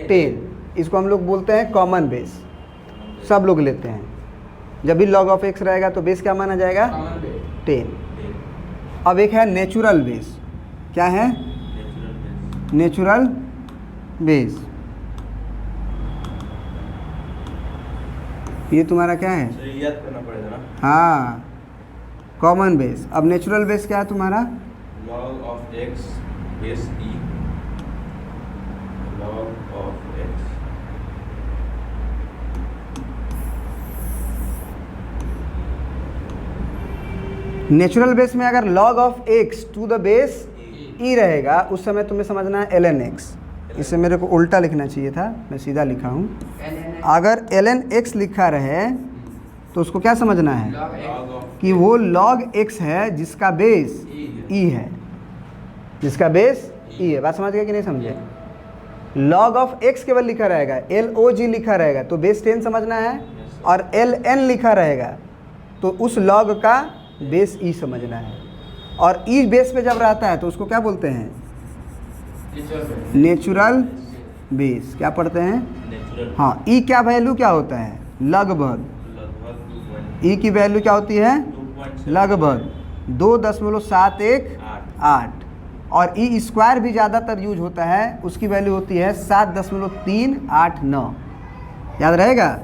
10। इसको हम लोग बोलते हैं कॉमन बेस, सब लोग लेते हैं। जब भी log ऑफ x रहेगा तो बेस क्या माना जाएगा? 10। अब एक है नेचुरल बेस। क्या है? Natural base. ये तुम्हारा क्या है? याद करना पड़ेगा ना। हाँ, कॉमन बेस। अब नेचुरल बेस क्या है तुम्हारा? log of x base e, log of x natural base में अगर log of x to the base e रहेगा उस समय तुम्हें समझना है ln x। इसे मेरे को उल्टा लिखना चाहिए था, मैं सीधा लिखा हूँ। अगर ln x लिखा रहे तो उसको क्या समझना है कि वो log x है जिसका बेस e है, जिसका बेस e है। बात समझ गए कि नहीं समझे? log ऑफ x केवल लिखा रहेगा, log लिखा रहेगा तो बेस 10 समझना है, और ln लिखा रहेगा तो उस log का बेस e समझना है। और e बेस पे जब रहता है तो उसको क्या बोलते हैं? Natural base. क्या पढ़ते हैं? नेचुरल। हाँ, e क्या वैल्यू क्या होता है? लगभग। e की वैल्यू क्या होती है? 2.7 लगभग 2.718। और ई स्क्वायर भी ज़्यादातर यूज होता है, उसकी वैल्यू होती है 7.389। याद रहेगा?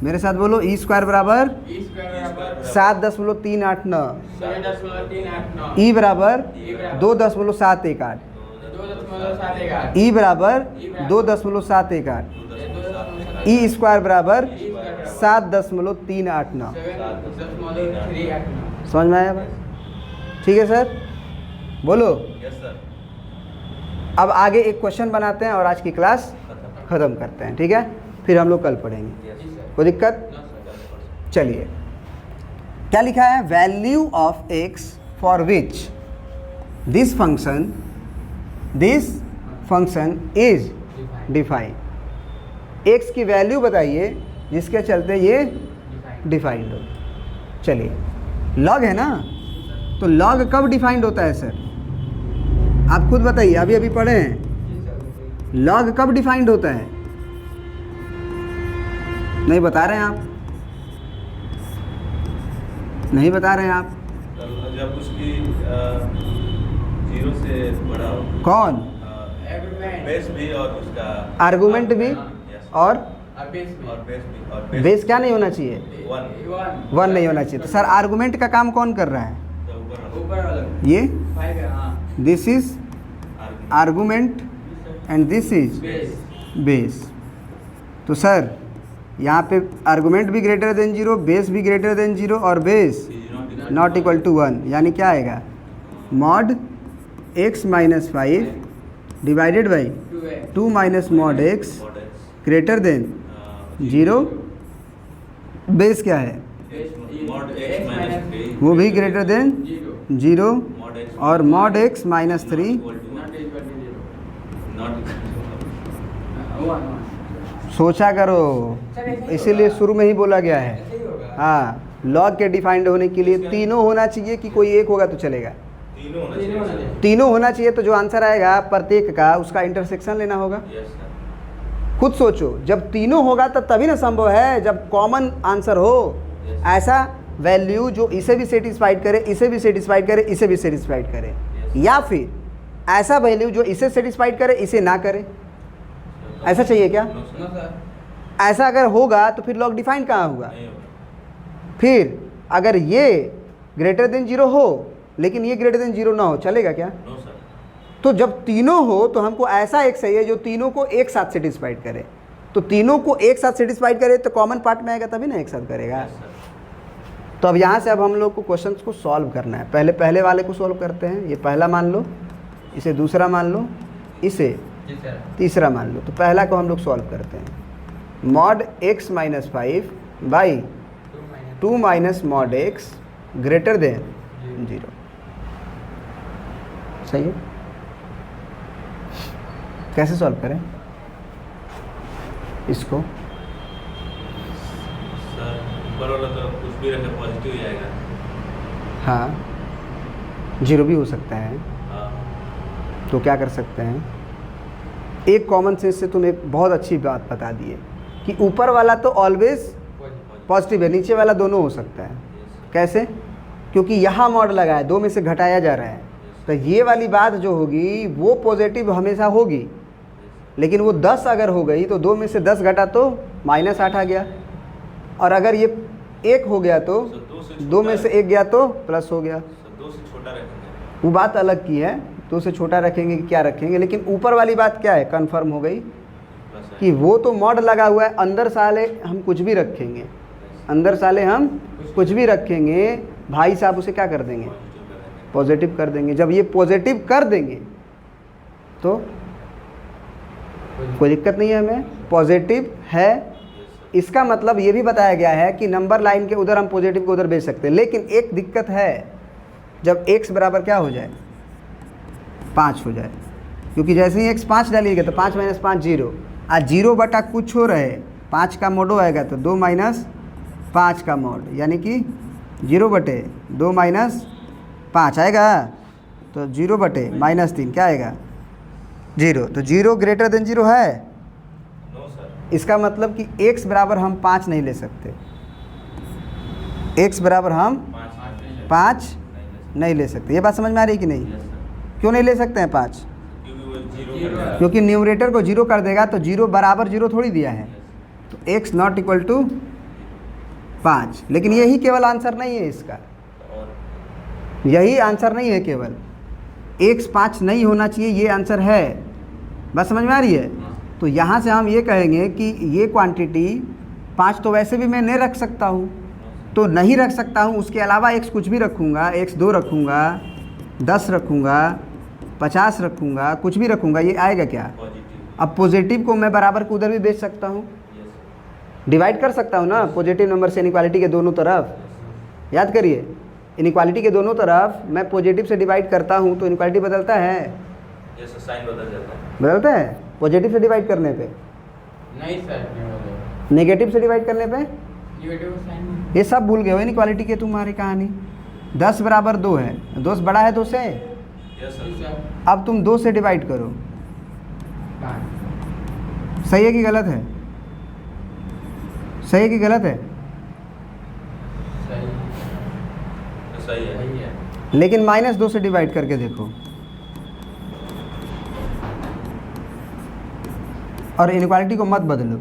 मेरे साथ बोलो, ई स्क्वायर बराबर 7.389, 7.389, ई बराबर 2.718, ई बराबर 2.718, ई स्क्वायर बराबर 7.389। समझ में आया बात? ठीक है सर, बोलो। Yes sir. अब आगे एक क्वेश्चन बनाते हैं और आज की क्लास ख़त्म करते हैं, ठीक है? फिर हम लोग कल पढ़ेंगे। कोई दिक्कत? चलिए, क्या लिखा है? Value of x for which this function is defined. x की वैल्यू बताइए जिसके चलते ये डिफाइंड हो। चलिए, log है ना, तो log कब डिफाइंड होता है सर? आप खुद बताइए, अभी अभी पढ़े हैं। log कब डिफाइंड होता है? नहीं बता रहे हैं आप, नहीं बता रहे हैं आप। जब उसकी 0 से बड़ा हो। कौन? बेस भी और उसका आर्गुमेंट भी और बेस भी बेस क्या नहीं होना चाहिए? 1 1 नहीं होना चाहिए। तो सर आर्गुमेंट का काम कौन कर रहा है? ये this is argument and this is base. तो सर यहाँ पे आर्गुमेंट भी ग्रेटर देन 0, बेस भी ग्रेटर देन 0 और बेस नॉट इक्वल टू 1, यानी क्या आएगा? Mod x minus 5 divided by 2 minus mod x greater than 0। Base क्या है? वो भी ग्रेटर देन 0 और मॉड x माइनस 3 सोचा करो, इसीलिए शुरू में ही बोला गया है। हाँ, लॉग के डिफाइंड होने के लिए तीनों होना चाहिए कि कोई एक होगा तो चलेगा? तीनों होना चाहिए। तो जो आंसर आएगा प्रत्येक का, उसका इंटरसेक्शन लेना होगा। खुद सोचो, जब तीनों होगा तब तभी ना संभव है, जब कॉमन आंसर हो। ऐसा वैल्यू जो इसे भी सेटिस्फाइड करे, इसे भी सेटिस्फाइड करे, इसे भी सेटिस्फाइड करे, या फिर ऐसा वैल्यू जो इसे सेटिस्फाइड करे, इसे ना करे। ऐसा चाहिए क्या? ऐसा अगर होगा तो फिर लॉग डिफाइंड कहाँ हुआ? फिर अगर ये ग्रेटर देन 0 हो लेकिन ये ग्रेटर देन 0 ना हो, चलेगा क्या? तो जब तीनों हो तो हमको ऐसा एक चाहिए जो तीनों को एक साथ सेटिस्फाइड करे। तो तीनों को एक साथ सेटिस्फाइड करे तो कॉमन पार्ट में आएगा, तभी ना एक साथ करेगा। तो अब यहाँ से अब हम लोग को क्वेश्चंस को सॉल्व करना है। पहले वाले को सॉल्व करते हैं। ये पहला मान लो, इसे दूसरा मान लो, इसे तीसरा मान लो। तो पहला को हम लोग सॉल्व करते हैं। Mod x minus 5 by 2 minus mod x greater than 0। सही है? कैसे सॉल्व करें इसको? सर ऊपर वाला तो कुछ भी रखे पॉजिटिव ही आएगा। हाँ, 0 भी हो सकता है। हाँ। तो क्या कर सकते हैं? एक कॉमन सेंस से तुम एक बहुत अच्छी बात बता दिए कि ऊपर वाला तो ऑलवेज पॉजिटिव है, नीचे वाला दोनों हो सकता है। कैसे? क्योंकि यहाँ मॉड लगा है, 2 में से घटाया जा रहा है, तो ये वाली बात जो होगी वो पॉजिटिव हमेशा होगी। लेकिन वो 10 अगर हो गई तो 2 में से 10 घटा तो -8 आ गया, और अगर ये 1 हो गया तो 2 में से 1 गया तो प्लस हो गया। 2 से छोटा रखेंगे, वो बात अलग की है, 2 से छोटा रखेंगे कि क्या रखेंगे। लेकिन ऊपर वाली बात क्या है? कंफर्म हो गई कि वो तो मॉड लगा हुआ है, अंदर साले हम कुछ भी रखेंगे, अंदर साले हम कुछ भी रखेंगे भाई साहब उसे क्या कर देंगे? पॉजिटिव कर देंगे। पॉजिटिव कर देंगे। जब ये पॉजिटिव कर देंगे तो कोई दिक्कत नहीं है हमें, पॉजिटिव है। इसका मतलब ये भी बताया गया है कि नंबर लाइन के उधर हम पॉजिटिव को उधर भेज सकते हैं, लेकिन एक दिक्कत है, जब x बराबर क्या हो जाए? 5 हो जाए, क्योंकि जैसे ही x 5 डालिएगा तो 5 - 5 0, आज 0 बटा कुछ हो रहे 5 का मोडो आएगा तो 2 - 5 का मोड, यानी कि 0 बटे 2 - 5 आएगा, तो 0 बटे -3 क्या आएगा? 0। तो 0 ग्रेटर देन 0 है। No sir. इसका मतलब कि x बराबर हम 5 नहीं ले सकते, x बराबर हम 5 नहीं ले सकते। ये बात समझ में आ रही कि नहीं? क्यों नहीं ले सकते हैं 5? क्योंकि वो 0 कर रहा है। क्योंकि न्यूमरेटर को 0 कर देगा, तो 0 बराबर 0 थोड़ी दिया है, तो x नॉट इक्वल टू 5। लेकिन यही केवल आंसर नहीं है इसका, और यही आंसर नहीं है केवल, x 5 नहीं होना चाहिए, ये आंसर है। बस समझ में आ रही है? तो यहाँ से हम ये कहेंगे कि ये क्वांटिटी 5 तो वैसे भी मैं नहीं रख सकता हूँ, तो नहीं रख सकता हूँ, उसके अलावा x कुछ भी रखूँगा, x 2 रखूँगा, 10 रखूँगा, 50 रखूँगा, कुछ भी रखूँगा, ये आएगा क्या? पॉजिटिव। अब पॉजिटिव को मैं बराबर को उधर भी भेज सकता हूँ, यस डिवाइड कर सकता हूँ ना पॉजिटिव नंबर से इनइक्वालिटी के दोनों तरफ। याद करिए, इनइक्वालिटी के दोनों तरफ मैं पॉजिटिव से डिवाइड करता हूँ तो इनइक्वालिटी बदलता है? यस, साइन बदल जाता है। बदलता है पॉजिटिव से डिवाइड करने पे, नहीं सर, नहीं होगा। नेगेटिव से डिवाइड करने पे? Negative sign. ये सब भूल गए हो इनइक्वालिटी के तुम्हारी कहानी। 10 बराबर 2 है, 2 बड़ा है 2 से, यस जी सर। सर। अब तुम 2 से डिवाइड करो, 5। सही है कि गलत है? सही है कि गलत है? सही। तो सही है। सही है। लेकिन -2 से डिवाइड करके देखो, और इनइक्वालिटी को मत बदलो।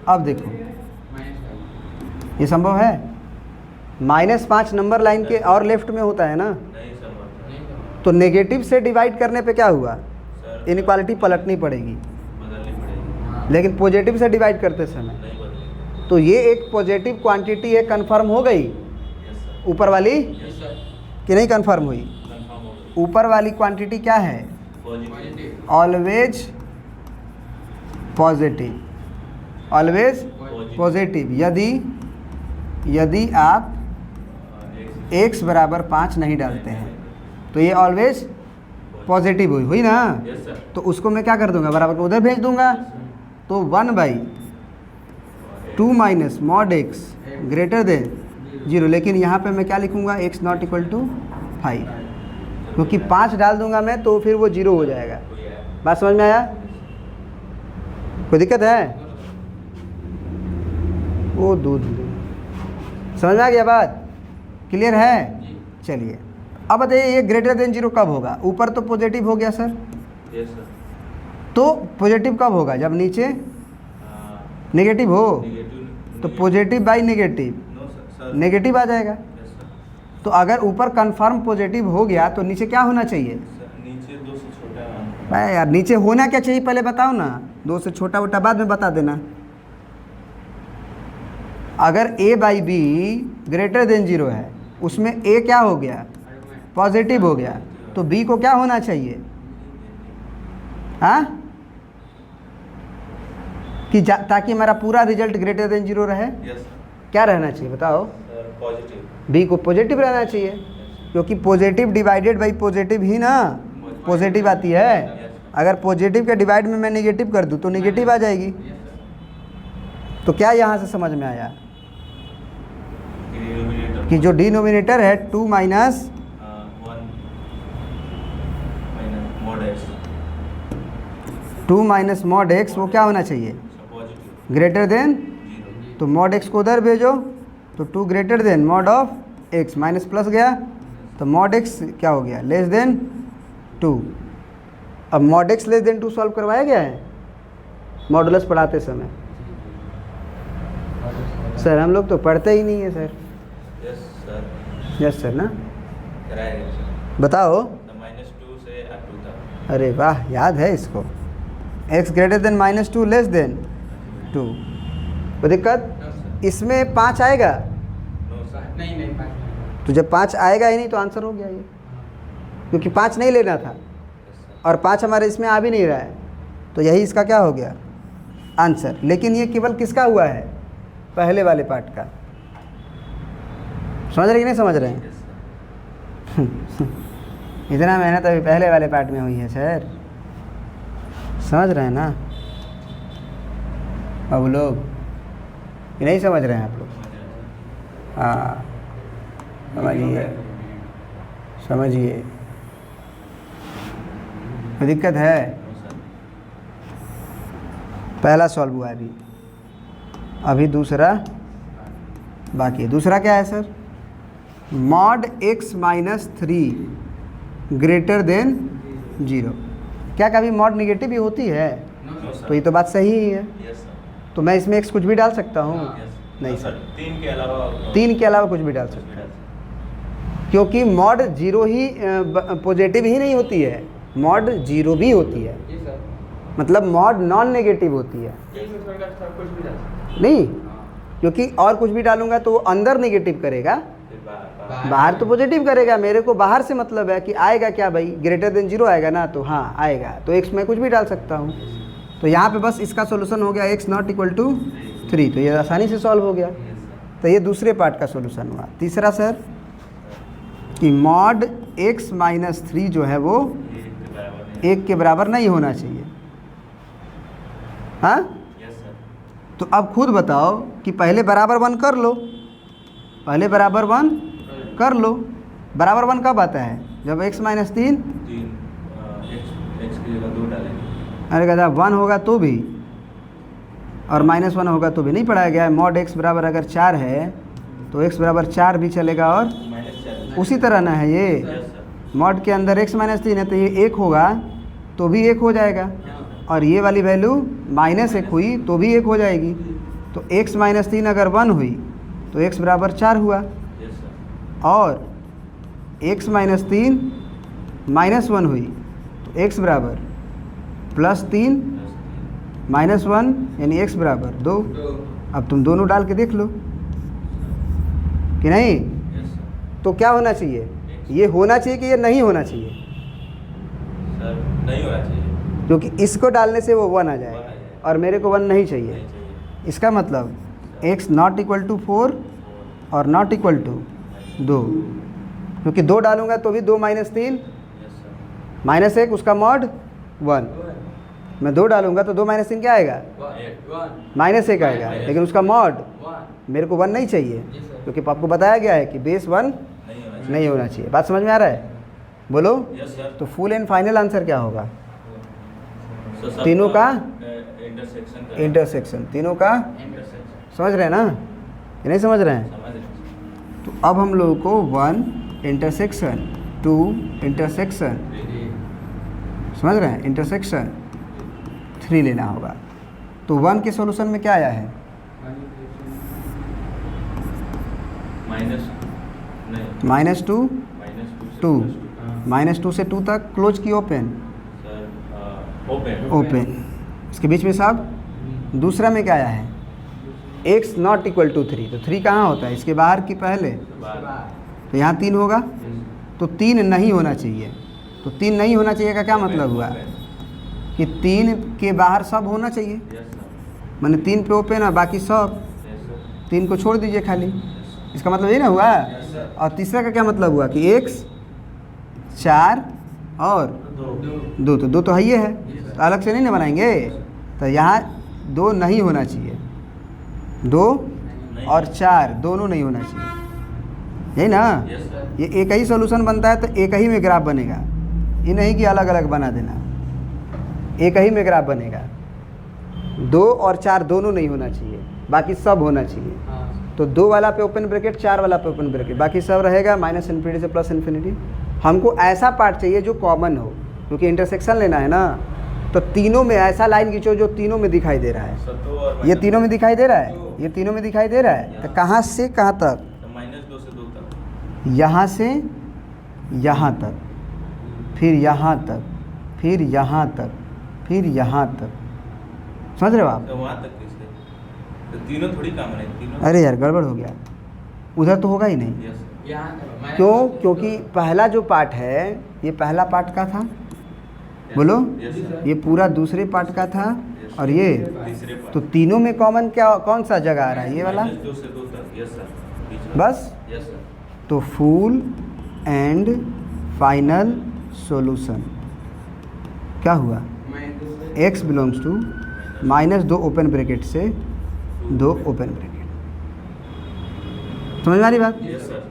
अब देखो -5। ये संभव है? -5 नंबर लाइन के और लेफ्ट में होता है ना, नहीं संभव नहीं होगा। तो नेगेटिव से डिवाइड करने पे क्या हुआ? सर। इनइक्वालिटी पलटनी पड़ेगी, बदलनी पड़ेगी। हाँ। लेकिन पॉजिटिव से डिवाइड करते समय नहीं बदलेगी। तो ये एक पॉजिटिव क्वांटिटी है, कंफर्म हो गई यस सर। ऊपर वाली जी सर। कि नहीं कंफर्म हुई? कंफर्म हो गई। ऊपर वाली क्वांटिटी क्या है? Positive. Positive. Always positive, always positive. यदि आप x बराबर 5 नहीं डालते हैं तो ये ऑलवेज पॉजिटिव हुई ना? Yes sir. तो उसको मैं क्या कर दूंगा? बराबर को उधर भेज दूंगा, तो 1/2 minus mod x greater than 0। लेकिन यहाँ पे मैं क्या लिखूंगा? x नॉट इक्वल टू 5, क्योंकि 5 डाल दूंगा मैं तो फिर वो 0 हो जाएगा। कोई है। बात समझ में आया? कोई दिक्कत है? वो दूध समझ में आ गया? बात क्लियर है? जी। चलिए अब बताइए, ये ग्रेटर देन 0 कब होगा? ऊपर तो पॉजिटिव हो गया सर, यस सर। तो पॉजिटिव कब होगा? जब नीचे नेगेटिव हो, नेगेटिव। तो positive by negative no sir. Negative आ जाएगा। Yes sir. तो अगर ऊपर कंफर्म पॉजिटिव हो गया तो नीचे क्या होना चाहिए? सर नीचे 2 से छोटा है। भाई यार, नीचे होना क्या चाहिए पहले बताओ ना, 2 से छोटा वोटा बाद में बता देना। अगर a/b ग्रेटर देन 0 है, उसमें a क्या हो गया? पॉजिटिव हो गया, तो b को क्या होना चाहिए? हाँ, कि ताकि हमारा पूरा रिजल्ट ग्रेटर देन 0 रहे। Yes sir. क्या रहना चाहिए बताओ? Sir positive. b को पॉजिटिव रहना चाहिए, क्योंकि पॉजिटिव डिवाइडेड बाई पॉजिटिव ही ना पॉजिटिव आती है। अगर पॉजिटिव के डिवाइड में मैं नेगेटिव कर दूं तो नेगेटिव आ जाएगी। तो क्या यहाँ से समझ में आया डिनोमिनेटर कि जो डिनोमिनेटर है 2 minus 1 mod x 2 minus mod x वो क्या होना चाहिए? पॉजिटिव। Greater than, 0। तो मॉड x को उधर भेजो, तो 2 greater than mod of x, minus plus गया तो मॉड x क्या हो गया? Less than 2। अब mod x less than 2 solve करवाया गया है मॉडुलस पढ़ाते समय? सर हम लोग तो पढ़ते ही नहीं है sir. Yes sir. Yes sir ना, कराएगा सर। बताओ। तो -2 से 2 तक। अरे वाह, याद है इसको। x greater than -2 less than 2, कोई दिक्कत? No sir. इसमें 5 आएगा नो सर। नहीं 5 तो तो जब 5 आएगा ही नहीं तो आंसर हो गया ये, क्योंकि 5 नहीं लेना था और 5 हमारे इसमें आ भी नहीं रहा है, तो यही इसका क्या हो गया आंसर। लेकिन ये केवल किसका हुआ है, पहले वाले पार्ट का। समझ रहे कि नहीं समझ रहे हैं? इतना मेहनत अभी पहले वाले पार्ट में हुई है सर, समझ रहे हैं ना अब लोग कि नहीं समझ रहे हैं आप लोग? हाँ समझिए समझिए, कोई दिक्कत है? पहला सॉल्व हुआ अभी दूसरा बाकी है। दूसरा क्या है sir? Mod x minus 3 greater than 0। क्या कभी मॉड निगेटिव ही होती है? तो ये तो बात सही ही है। तो मैं इसमें x कुछ भी डाल सकता हूँ? नहीं सर, 3 के अलावा कुछ भी डाल सकता हूँ, क्योंकि मॉड 0 ही पॉजिटिव ही नहीं होती है, मॉड 0 भी होती है, मतलब मॉड नॉन नेगेटिव होती है। नहीं, क्योंकि और कुछ भी डालूंगा तो वो अंदर नेगेटिव करेगा, बाहर तो पॉजिटिव करेगा। मेरे को बाहर से मतलब है कि आएगा क्या भाई, ग्रेटर देन 0 आएगा ना, तो हाँ आएगा, तो x में कुछ भी डाल सकता हूँ। तो यहाँ पे बस इसका सॉल्यूशन हो गया x नॉट इक्वल टू 3, तो ये आसानी से सॉल्व हो गया। तो ये दूसरे पार्ट का सॉल्यूशन हुआ। तीसरा सर कि मॉड x माइनस 3 जो है वो 1 के बराबर नहीं होना चाहिए। हाँ, तो अब खुद बताओ कि पहले बराबर 1 कर लो, पहले बराबर 1 कर लो। बराबर 1 कब आता है? जब x माइनस 3 x की जगह 2 डालेंगे। अरे कहता 1 होगा तो भी और माइनस 1 होगा तो भी नहीं पढ़ाया गया है। मॉड x बराबर अगर 4 है तो x बराबर 4 भी चलेगा और उसी तरह ना है ये। मॉड के अंदर x माइनस 3 है तो ये 1 होगा तो भी 1 हो जाएगा, और ये वाली वैल्यू माइनस 1 हुई तो भी 1 हो जाएगी। तो x माइनस 3 अगर 1 हुई तो x बराबर 4 हुआ, और x माइनस 3 माइनस 1 हुई तो x बराबर प्लस 3 माइनस 1 यानी x बराबर 2। अब तुम दोनों डाल के देख लो कि नहीं। तो क्या होना चाहिए, ये होना चाहिए कि ये नहीं होना चाहिए? सर नहीं होना चाहिए, क्योंकि इसको डालने से वो 1 आ जाएगा और मेरे को 1 नहीं चाहिए। इसका मतलब x नॉट इक्वल टू 4 और नॉट इक्वल टू 2, क्योंकि 2 डालूंगा तो भी 2 माइनस 3 माइनस 1 उसका मॉड 1, मैं 2 डालूंगा तो 2 माइनस 3 क्या आएगा? माइनस 1 आएगा, लेकिन उसका मॉड मेरे को 1 नहीं चाहिए, क्योंकि आपको बताया गया है कि बेस 1 नहीं होना चाहिए। बात समझ में आ रहा है? बोलो। तो फुल एंड फाइनल आंसर क्या होगा? तीनों का इंटरसेक्शन, तीनों का समझ रहे हैं ना, ये नहीं समझ रहे हैं? तो अब हम लोगों को 1 इंटरसेक्शन 2 इंटरसेक्शन, समझ रहे हैं, इंटरसेक्शन 3 लेना होगा। तो 1 के सॉल्यूशन में क्या आया है? माइनस 2 2, माइनस 2 से 2 तक क्लोज की ओपन ओपन, इसके बीच में सब। दूसरा में क्या आया है? x नॉट इक्वल टू 3, तो 3 कहाँ होता है? इसके बाहर की पहले, तो यहाँ 3 होगा, तो 3 नहीं होना चाहिए। तो 3 नहीं होना चाहिए का क्या मतलब हुआ कि 3 के बाहर सब होना चाहिए, मैंने 3 पे ओपन है बाकी सब, 3 को छोड़ दीजिए खाली, इसका मतलब ये ना हुआ। और तीसरा का क्या मतलब हुआ कि x 4 और 2, तो 2 तो है ही है, तो अलग से नहीं ना बनाएंगे। तो यहाँ 2 नहीं होना चाहिए, 2 और 4 दोनों नहीं होना चाहिए, यही ना। ये एक ही सॉल्यूशन बनता है तो एक ही में ग्राफ बनेगा, ये नहीं कि अलग अलग बना देना, एक ही में ग्राफ बनेगा। 2 और 4 दोनों नहीं होना चाहिए, बाकी सब होना चाहिए। तो 2 वाला पे ओपन ब्रैकेट, 4 वाला पे ओपन ब्रैकेट, बाकी सब रहेगा माइनस इन्फिनिटी से प्लस इन्फिनिटी। हमको ऐसा पार्ट चाहिए जो कॉमन हो, क्योंकि इंटरसेक्शन लेना है ना। तो तीनों में ऐसा लाइन खींचो जो तीनों में दिखाई दे रहा है। ये तीनों में दिखाई दे रहा है, ये तीनों में दिखाई दे रहा है। तो कहाँ से कहाँ तक? -2 से 2 तक, यहाँ से यहाँ तक, फिर यहाँ तक, फिर यहाँ तक, फिर यहाँ तक, समझ रहे हो आप? तो वहाँ तक किससे? तो तीनों थोड़ी काम है, तीनों। अरे यार गड़बड़ हो गया, उधर तो होगा ही नहीं। यस यहाँ क्यों? क्योंकि पहला जो पार्ट है ये पहला पार्ट का था, बोलो, यस सर, ये पूरा दूसरे पार्ट का था, और ये तीसरे पार्ट। तो तीनों में कॉमन क्या कौन सा जगह आ रहा है? ये वाला -2 से 2 तक, यस सर, बीच में। बस। यस सर, तो फुल एंड फाइनल सॉल्यूशन क्या हुआ? x belongs to -2 open bracket से 2 ओपन ब्रैकेट। समझ में आ रही बात? यस सर,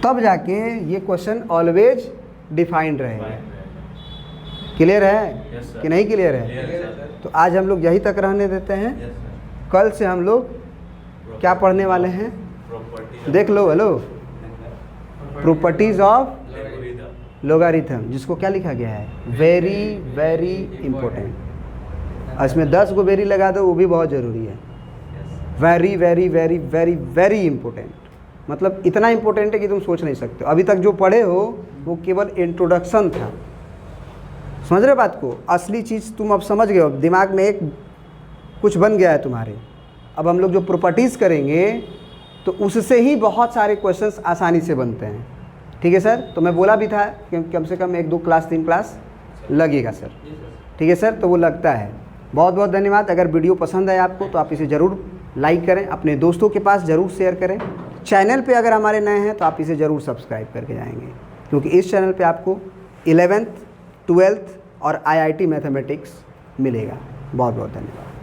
तब जाके ये क्वेश्चन ऑलवेज डिफाइंड रहेगा। फाइन रहेगा। क्लियर है यस सर, कि नहीं क्लियर है? क्लियर सर, तो आज हम लोग यही तक रहने देते हैं। Yes sir. कल से हम लोग क्या पढ़ने वाले हैं? प्रॉपर्टी देख लो, hello, properties of algorithm. Logarithm, जिसको क्या लिखा गया है? Very very important. इसमें 10 को वेरी लगा दो, वो भी बहुत ज़रूरी है। Very very very very very important, मतलब इतना इंपॉर्टेंट है कि तुम सोच नहीं सकते हो। अभी तक जो पढ़े हो वो केवल इंट्रोडक्शन था। समझ रहे हो बात को? असली चीज़ तुम अब समझ गए हो, दिमाग में एक कुछ बन गया है तुम्हारे। अब हम लोग जो प्रॉपर्टीज़ करेंगे तो उससे ही बहुत सारे क्वेश्चंस आसानी से बनते हैं। ठीक है सर? तो मैं बोला भी था कि कम से कम 1 2 क्लास 3 क्लास लगेगा सर। ठीक है सर? तो वो लगता है। बहुत बहुत धन्यवाद। अगर वीडियो पसंद आए आपको तो आप इसे ज़रूर लाइक करें, अपने दोस्तों के पास ज़रूर शेयर करें। चैनल पे अगर हमारे नए हैं तो आप इसे ज़रूर सब्सक्राइब करके जाएंगे, क्योंकि इस चैनल पे आपको 11th 12th और IIT मैथमेटिक्स मिलेगा। बहुत बहुत धन्यवाद।